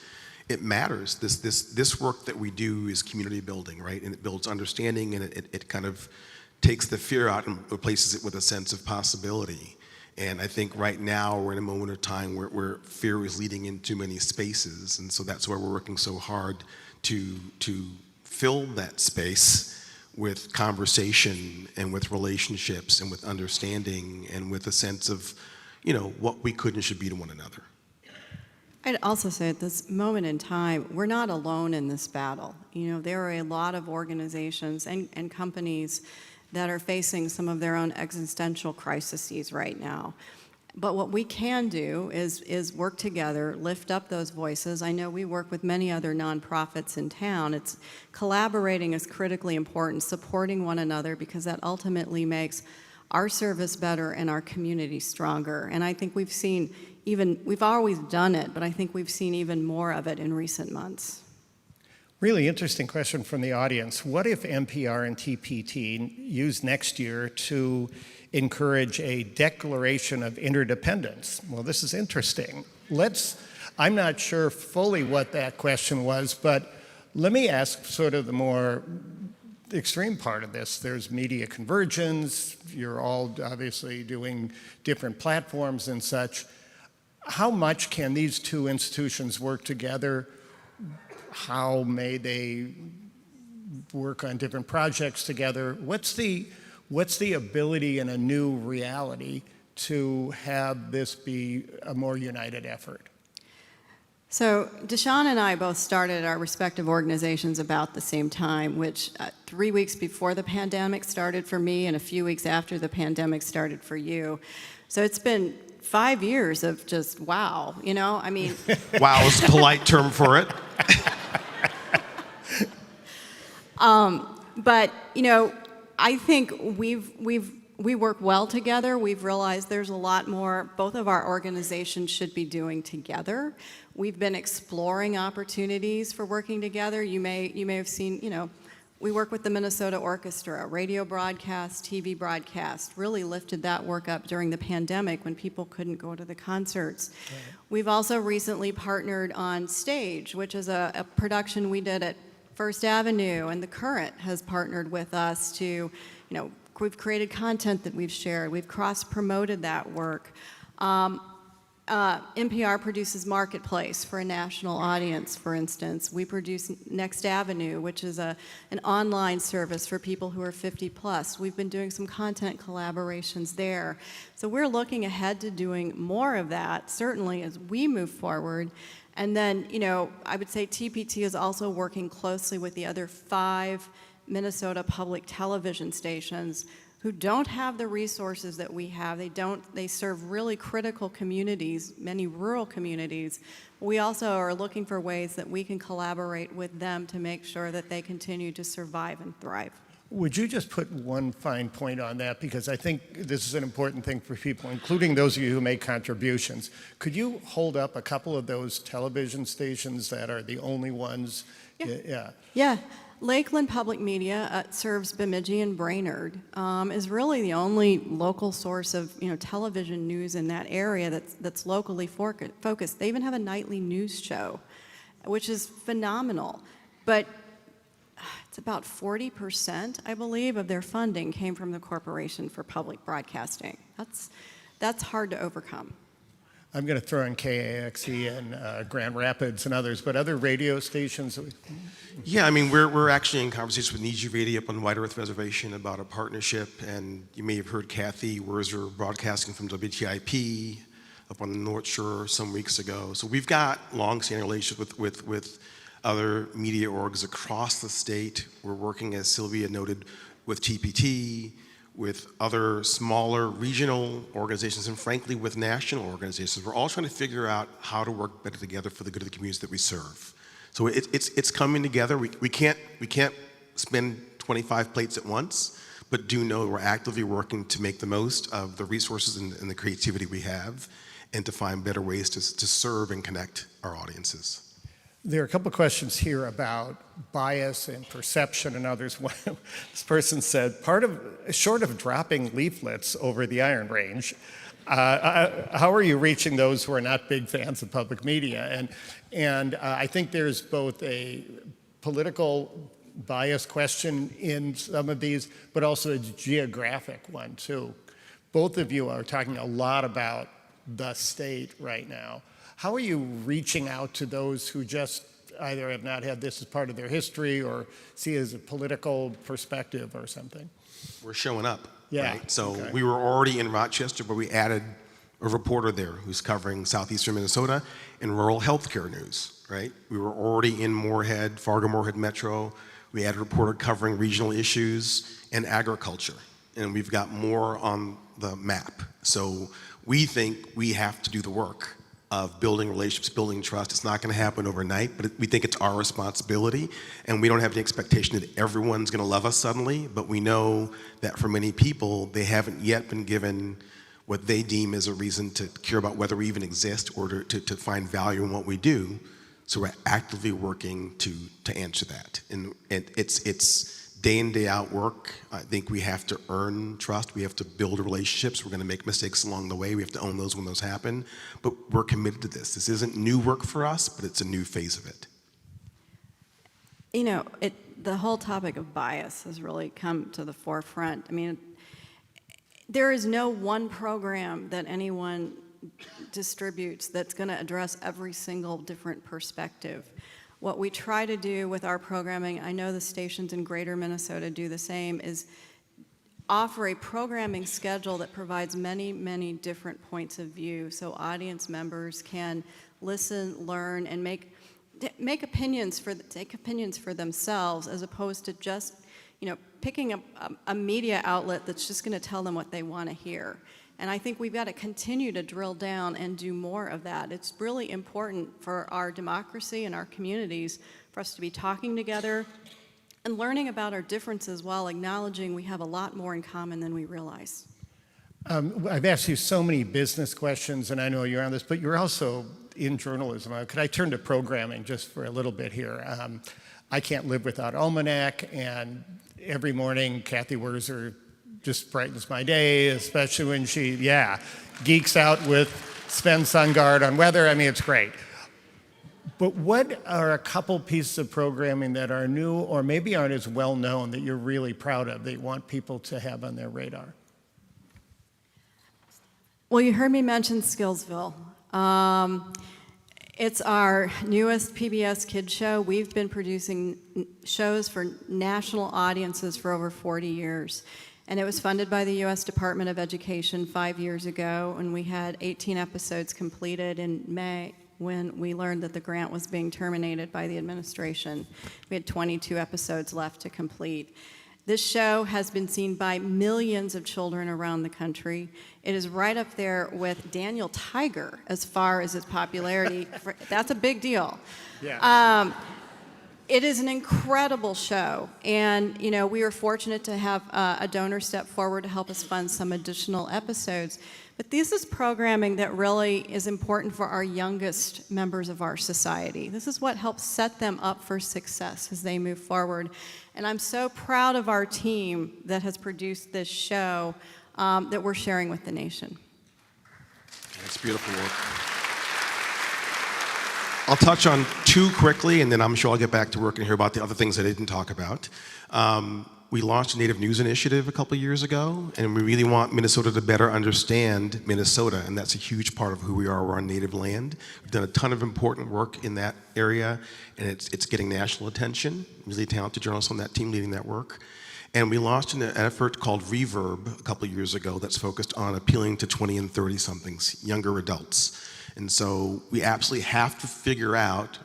It matters. This work that we do is community building, right? And it builds understanding, and it kind of takes the fear out and replaces it with a sense of possibility. And I think right now we're in a moment of time where fear is leading into many spaces, and so that's why we're working so hard to fill that space with conversation and with relationships and with understanding and with a sense of, you know, what we could and should be to one another. I'd also say at this moment in time, we're not alone in this battle. You know, there are a lot of organizations and companies that are facing some of their own existential crises right now. But what we can do is work together, lift up those voices. I know we work with many other nonprofits in town. It's collaborating is critically important, supporting one another, because that ultimately makes our service better and our community stronger. And I think we've seen we've always done it, but I think we've seen even more of it in recent months. Really interesting question from the audience. What if NPR and TPT use next year to encourage a declaration of interdependence? Well, this is interesting. I'm not sure fully what that question was, but let me ask sort of the more extreme part of this. There's media convergence. You're all obviously doing different platforms and such. How much can these two institutions work together? How may they work on different projects together? What's the ability in a new reality to have this be a more united effort? So Duchesne and I both started our respective organizations about the same time, which 3 weeks before the pandemic started for me and a few weeks after the pandemic started for you. So it's been 5 years of just wow, you know? I mean... Wow is a polite term for it. But, you know, I think we work well together. We've realized there's a lot more both of our organizations should be doing together. We've been exploring opportunities for working together. You may have seen, you know, we work with the Minnesota Orchestra, radio broadcast, TV broadcast, really lifted that work up during the pandemic when people couldn't go to the concerts. Right. We've also recently partnered on Stage, which is a production we did at First Avenue, and The Current has partnered with us to, you know, we've created content that we've shared. We've cross-promoted that work. NPR produces Marketplace for a national audience, for instance. We produce Next Avenue, which is an online service for people who are 50 plus. We've been doing some content collaborations there. So we're looking ahead to doing more of that, certainly as we move forward. And then, you know, I would say TPT is also working closely with the other 5 Minnesota public television stations who don't have the resources that we have. They serve really critical communities, many rural communities. We also are looking for ways that we can collaborate with them to make sure that they continue to survive and thrive. Would you just put one fine point on that? Because I think this is an important thing for people, including those of you who make contributions. Could you hold up a couple of those television stations that are the only ones? Yeah. Lakeland Public Media serves Bemidji and Brainerd, is really the only local source of, you know, television news in that area that's locally focused. They even have a nightly news show, which is phenomenal. But it's about 40%, I believe, of their funding came from the Corporation for Public Broadcasting. That's hard to overcome. I'm going to throw in KAXE and Grand Rapids and others, but other radio stations? Yeah, I mean, we're actually in conversation with Niji Radio up on White Earth Reservation about a partnership, and you may have heard Kathy Werzer broadcasting from WTIP up on the North Shore some weeks ago. So we've got long-standing relationships with other media orgs across the state. We're working, as Sylvia noted, with TPT, with other smaller regional organizations, and frankly with national organizations. We're all trying to figure out how to work better together for the good of the communities that we serve. So it's coming together. We can't spin 25 plates at once, but do know we're actively working to make the most of the resources and the creativity we have, and to find better ways to serve and connect our audiences. There are a couple of questions here about bias and perception and others. This person said, short of dropping leaflets over the Iron Range, how are you reaching those who are not big fans of public media? And I think there's both a political bias question in some of these, but also a geographic one too. Both of you are talking a lot about the state right now. How are you reaching out to those who just either have not had this as part of their history or see it as a political perspective or something? We're showing up, yeah, right? So okay. We were already in Rochester, but we added a reporter there who's covering southeastern Minnesota and rural healthcare news, right? We were already in Moorhead, Fargo-Moorhead Metro. We added a reporter covering regional issues and agriculture, and we've got more on the map. So we think we have to do the work of building relationships, building trust. It's not going to happen overnight, but we think it's our responsibility, and we don't have the expectation that everyone's going to love us suddenly, but we know that for many people, they haven't yet been given what they deem as a reason to care about whether we even exist or to find value in what we do. So we're actively working to answer that. And it's day in, day out work. I think we have to earn trust. We have to build relationships. We're going to make mistakes along the way. We have to own those when those happen. But we're committed to this. This isn't new work for us, but it's a new phase of it. You know, the whole topic of bias has really come to the forefront. I mean, there is no one program that anyone distributes that's going to address every single different perspective. What we try to do with our programming, I know the stations in greater Minnesota do the same, is offer a programming schedule that provides many, many different points of view so audience members can listen, learn, and take opinions for themselves, as opposed to just, you know, picking a media outlet that's just going to tell them what they want to hear. And I think we've got to continue to drill down and do more of that. It's really important for our democracy and our communities for us to be talking together, and learning about our differences while acknowledging we have a lot more in common than we realize. I've asked you so many business questions, and I know you're on this, but you're also in journalism. Could I turn to programming just for a little bit here? I can't live without Almanac, and every morning Kathy Wurzer just brightens my day, especially when she, geeks out with Sven Sundgaard on weather. I mean, it's great. But what are a couple pieces of programming that are new or maybe aren't as well known that you're really proud of, that you want people to have on their radar? Well, you heard me mention Skillsville. It's our newest PBS Kids show. We've been producing shows for national audiences for over 40 years. And it was funded by the U.S. Department of Education 5 years ago, and we had 18 episodes completed in May when we learned that the grant was being terminated by the administration. We had 22 episodes left to complete. This show has been seen by millions of children around the country. It is right up there with Daniel Tiger as far as its popularity. That's a big deal. Yeah. It is an incredible show, and we were fortunate to have a donor step forward to help us fund some additional episodes. But this is programming that really is important for our youngest members of our society. This is what helps set them up for success as they move forward. And I'm so proud of our team that has produced this show that we're sharing with the nation. It's beautiful work. I'll touch on two quickly, and then I'm sure I'll get back to work and hear about the other things I didn't talk about. We launched a Native News Initiative a couple of years ago, and we really want Minnesota to better understand Minnesota, and that's a huge part of who we are. We're on native land. We've done a ton of important work in that area, and it's getting national attention. Really talented journalists on that team leading that work. And we launched an effort called Reverb a couple of years ago that's focused on appealing to 20 and 30-somethings, younger adults. And so we absolutely have to figure out,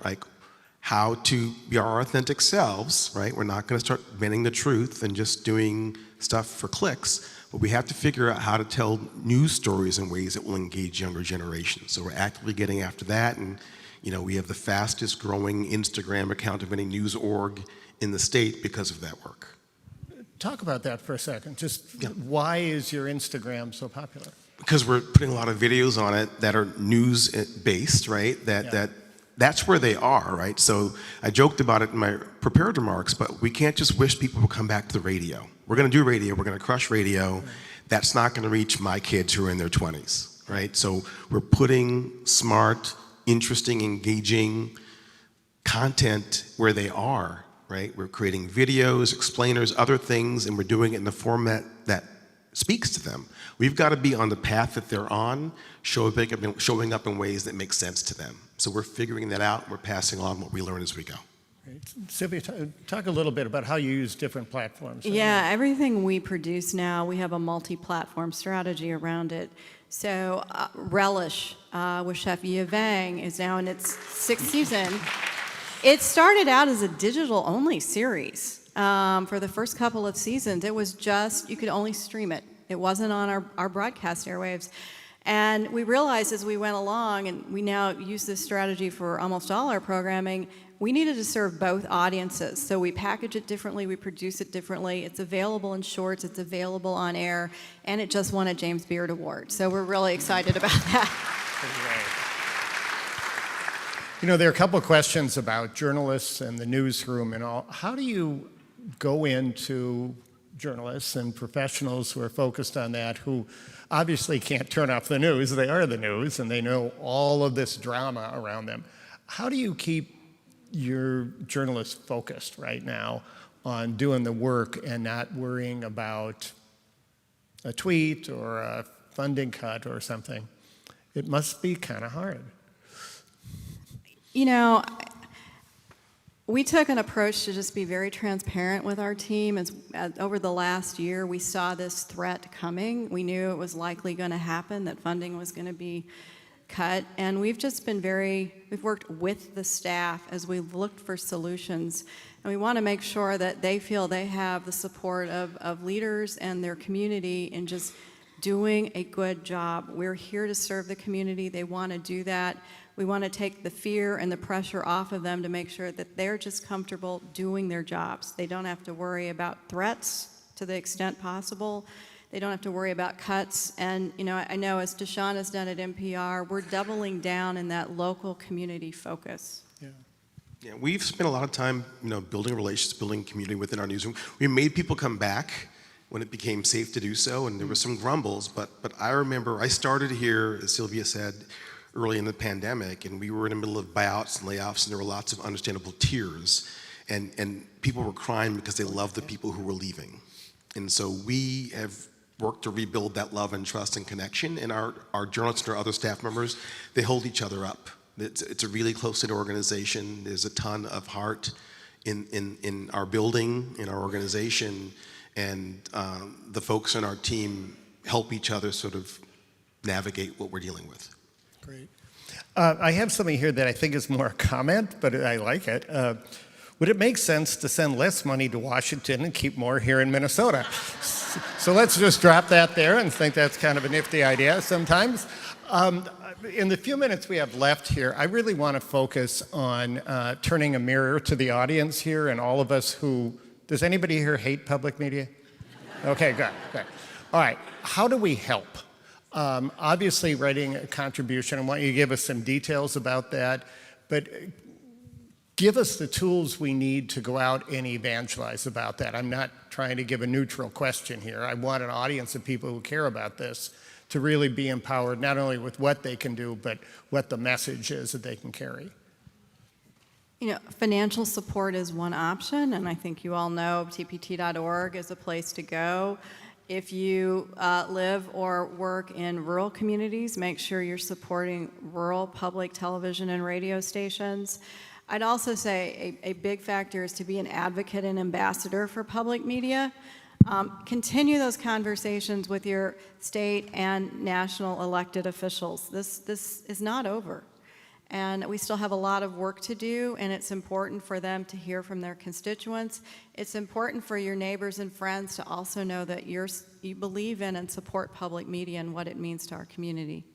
how to be our authentic selves, right? We're not going to start bending the truth and just doing stuff for clicks, but we have to figure out how to tell news stories in ways that will engage younger generations. So we're actively getting after that, and we have the fastest growing Instagram account of any news org in the state because of that work. Talk about that for a second. Why is your Instagram so popular? Because we're putting a lot of videos on it that are news-based, right? That's where they are, right? So I joked about it in my prepared remarks, but we can't just wish people would come back to the radio. We're going to do radio. We're going to crush radio. That's not going to reach my kids who are in their 20s, right? So we're putting smart, interesting, engaging content where they are, right? We're creating videos, explainers, other things, and we're doing it in the format that speaks to them. We've got to be on the path that they're on, showing up in ways that make sense to them. So we're figuring that out, and we're passing along what we learn as we go. Great. Sylvia, talk a little bit about how you use different platforms. Yeah, everything we produce now, we have a multi-platform strategy around it. So Relish with Chef Yi Vang is now in its 6th season. It started out as a digital-only series. For the first couple of seasons, it was just, you could only stream it. It wasn't on our broadcast airwaves. And we realized as we went along, and we now use this strategy for almost all our programming, we needed to serve both audiences. So we package it differently, we produce it differently. It's available in shorts, it's available on air, and it just won a James Beard Award. So we're really excited about that. There are a couple of questions about journalists and the newsroom and all. How do you go into journalists and professionals who are focused on that, who obviously can't turn off the news? They are the news, and they know all of this drama around them. How do you keep your journalists focused right now on doing the work and not worrying about a tweet or a funding cut or something? It must be kind of hard. We took an approach to just be very transparent with our team. Over the last year, we saw this threat coming. We knew it was likely going to happen, that funding was going to be cut. And we've just been we've worked with the staff as we've looked for solutions. And we want to make sure that they feel they have the support of leaders and their community in just doing a good job. We're here to serve the community. They want to do that. We want to take the fear and the pressure off of them to make sure that they're just comfortable doing their jobs. They don't have to worry about threats to the extent possible. They don't have to worry about cuts. And I know as Duchesne has done at NPR, we're doubling down in that local community focus. Yeah, we've spent a lot of time, building relations, building community within our newsroom. We made people come back when it became safe to do so, and there were some grumbles. But I remember I started here, as Sylvia said, early in the pandemic, and we were in the middle of buyouts and layoffs, and there were lots of understandable tears, and people were crying because they loved the people who were leaving. And so we have worked to rebuild that love and trust and connection, and our journalists and our other staff members, they hold each other up. It's a really close-knit organization. There's a ton of heart in our building, in our organization, and the folks on our team help each other sort of navigate what we're dealing with. Great. I have something here that I think is more a comment, but I like it. Would it make sense to send less money to Washington and keep more here in Minnesota? So let's just drop that there and think that's kind of a nifty idea sometimes. In the few minutes we have left here, I really want to focus on turning a mirror to the audience here and all of us who, does anybody here hate public media? Okay, good. All right, how do we help? Obviously, writing a contribution, I want you to give us some details about that, but give us the tools we need to go out and evangelize about that. I'm not trying to give a neutral question here. I want an audience of people who care about this to really be empowered, not only with what they can do, but what the message is that they can carry. Financial support is one option, and I think you all know tpt.org is a place to go. If you live or work in rural communities, make sure you're supporting rural public television and radio stations. I'd also say a big factor is to be an advocate and ambassador for public media. Continue those conversations with your state and national elected officials. This is not over. And we still have a lot of work to do, and it's important for them to hear from their constituents. It's important for your neighbors and friends to also know that you believe in and support public media and what it means to our community.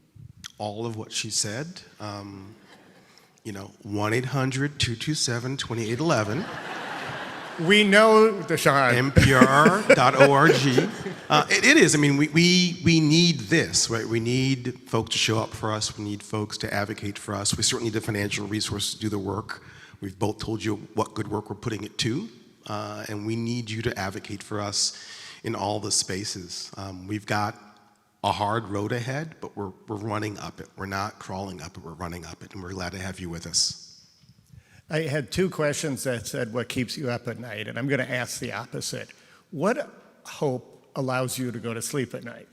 All of what she said, 1-800-227-2811. We know, Duchesne. NPR.org. It is. I mean, we need this, right? We need folks to show up for us. We need folks to advocate for us. We certainly need the financial resources to do the work. We've both told you what good work we're putting it to, and we need you to advocate for us in all the spaces. We've got a hard road ahead, but we're running up it. We're not crawling up it, we're running up it, and we're glad to have you with us. I had two questions that said, what keeps you up at night? And I'm going to ask the opposite. What hope allows you to go to sleep at night?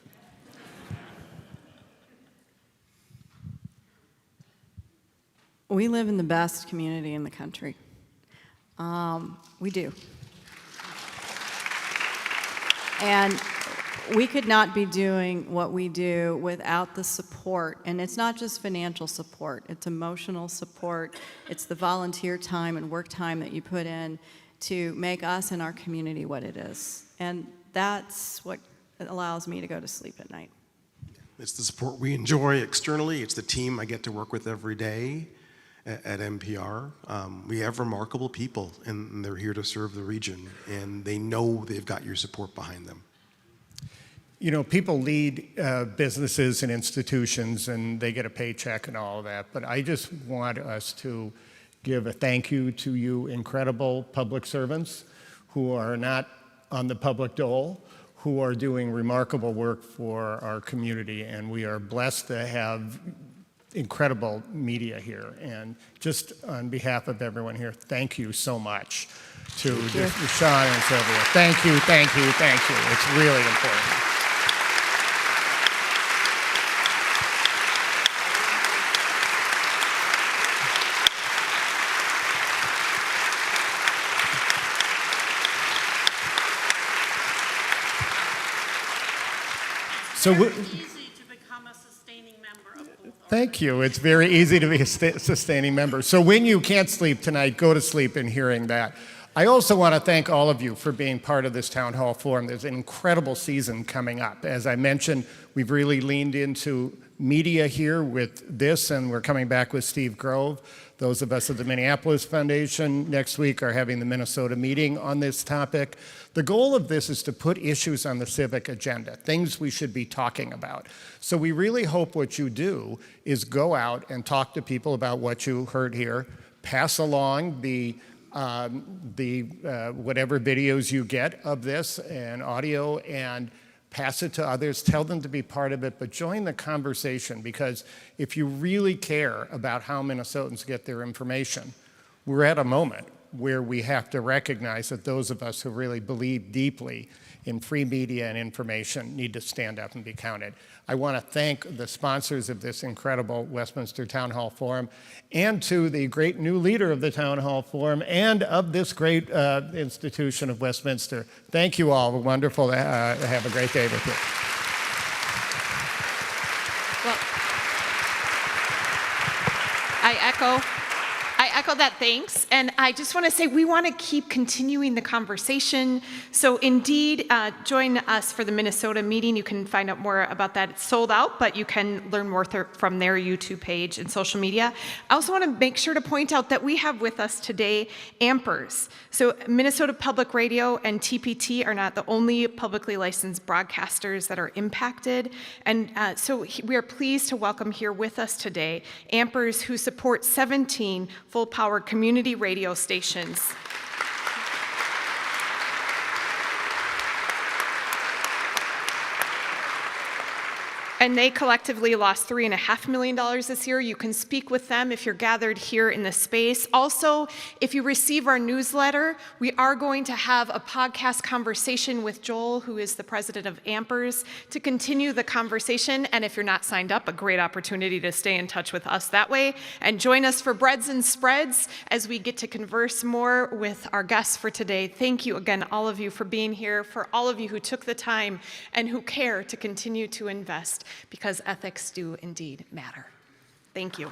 We live in the best community in the country. We do. And we could not be doing what we do without the support. And it's not just financial support, it's emotional support. It's the volunteer time and work time that you put in to make us and our community what it is. And that's what allows me to go to sleep at night. It's the support we enjoy externally. It's the team I get to work with every day at NPR. We have remarkable people, and they're here to serve the region, and they know they've got your support behind them. People lead businesses and institutions, and they get a paycheck and all of that, but I just want us to give a thank you to you incredible public servants who are not on the public dole, who are doing remarkable work for our community, and we are blessed to have incredible media here. And just on behalf of everyone here, thank you so much to Duchesne and Sylvia. Thank you. It's really important. So it's easy to become a sustaining member of both. thank you. It's very easy to be a sustaining member. So when you can't sleep tonight, go to sleep in hearing that. I also want to thank all of you for being part of this Town Hall Forum. There's an incredible season coming up. As I mentioned, we've really leaned into media here with this, and we're coming back with Steve Grove. Those of us at the Minneapolis Foundation next week are having the Minnesota meeting on this topic. The goal of this is to put issues on the civic agenda, things we should be talking about. So we really hope what you do is go out and talk to people about what you heard here, pass along the whatever videos you get of this and audio, and pass it to others, tell them to be part of it, but join the conversation, because if you really care about how Minnesotans get their information, we're at a moment where we have to recognize that those of us who really believe deeply in free media and information need to stand up and be counted. I want to thank the sponsors of this incredible Westminster Town Hall Forum, and to the great new leader of the Town Hall Forum and of this great institution of Westminster. Thank you all. Wonderful to have a great day with you. Well, I echo that thanks, and I just want to say we want to keep continuing the conversation. So indeed, join us for the Minnesota meeting. You can find out more about that. It's sold out, but you can learn more from their YouTube page and social media. I also want to make sure to point out that we have with us today Ampers. So Minnesota Public Radio and TPT are not the only publicly licensed broadcasters that are impacted, and so we are pleased to welcome here with us today Ampers, who support 17 full-power community radio stations. And they collectively lost $3.5 million this year. You can speak with them if you're gathered here in this space. Also, if you receive our newsletter, we are going to have a podcast conversation with Joel, who is the president of Ampers, to continue the conversation. And if you're not signed up, a great opportunity to stay in touch with us that way. And join us for Breads and Spreads as we get to converse more with our guests for today. Thank you again, all of you, for being here, for all of you who took the time and who care to continue to invest, because ethics do indeed matter. Thank you.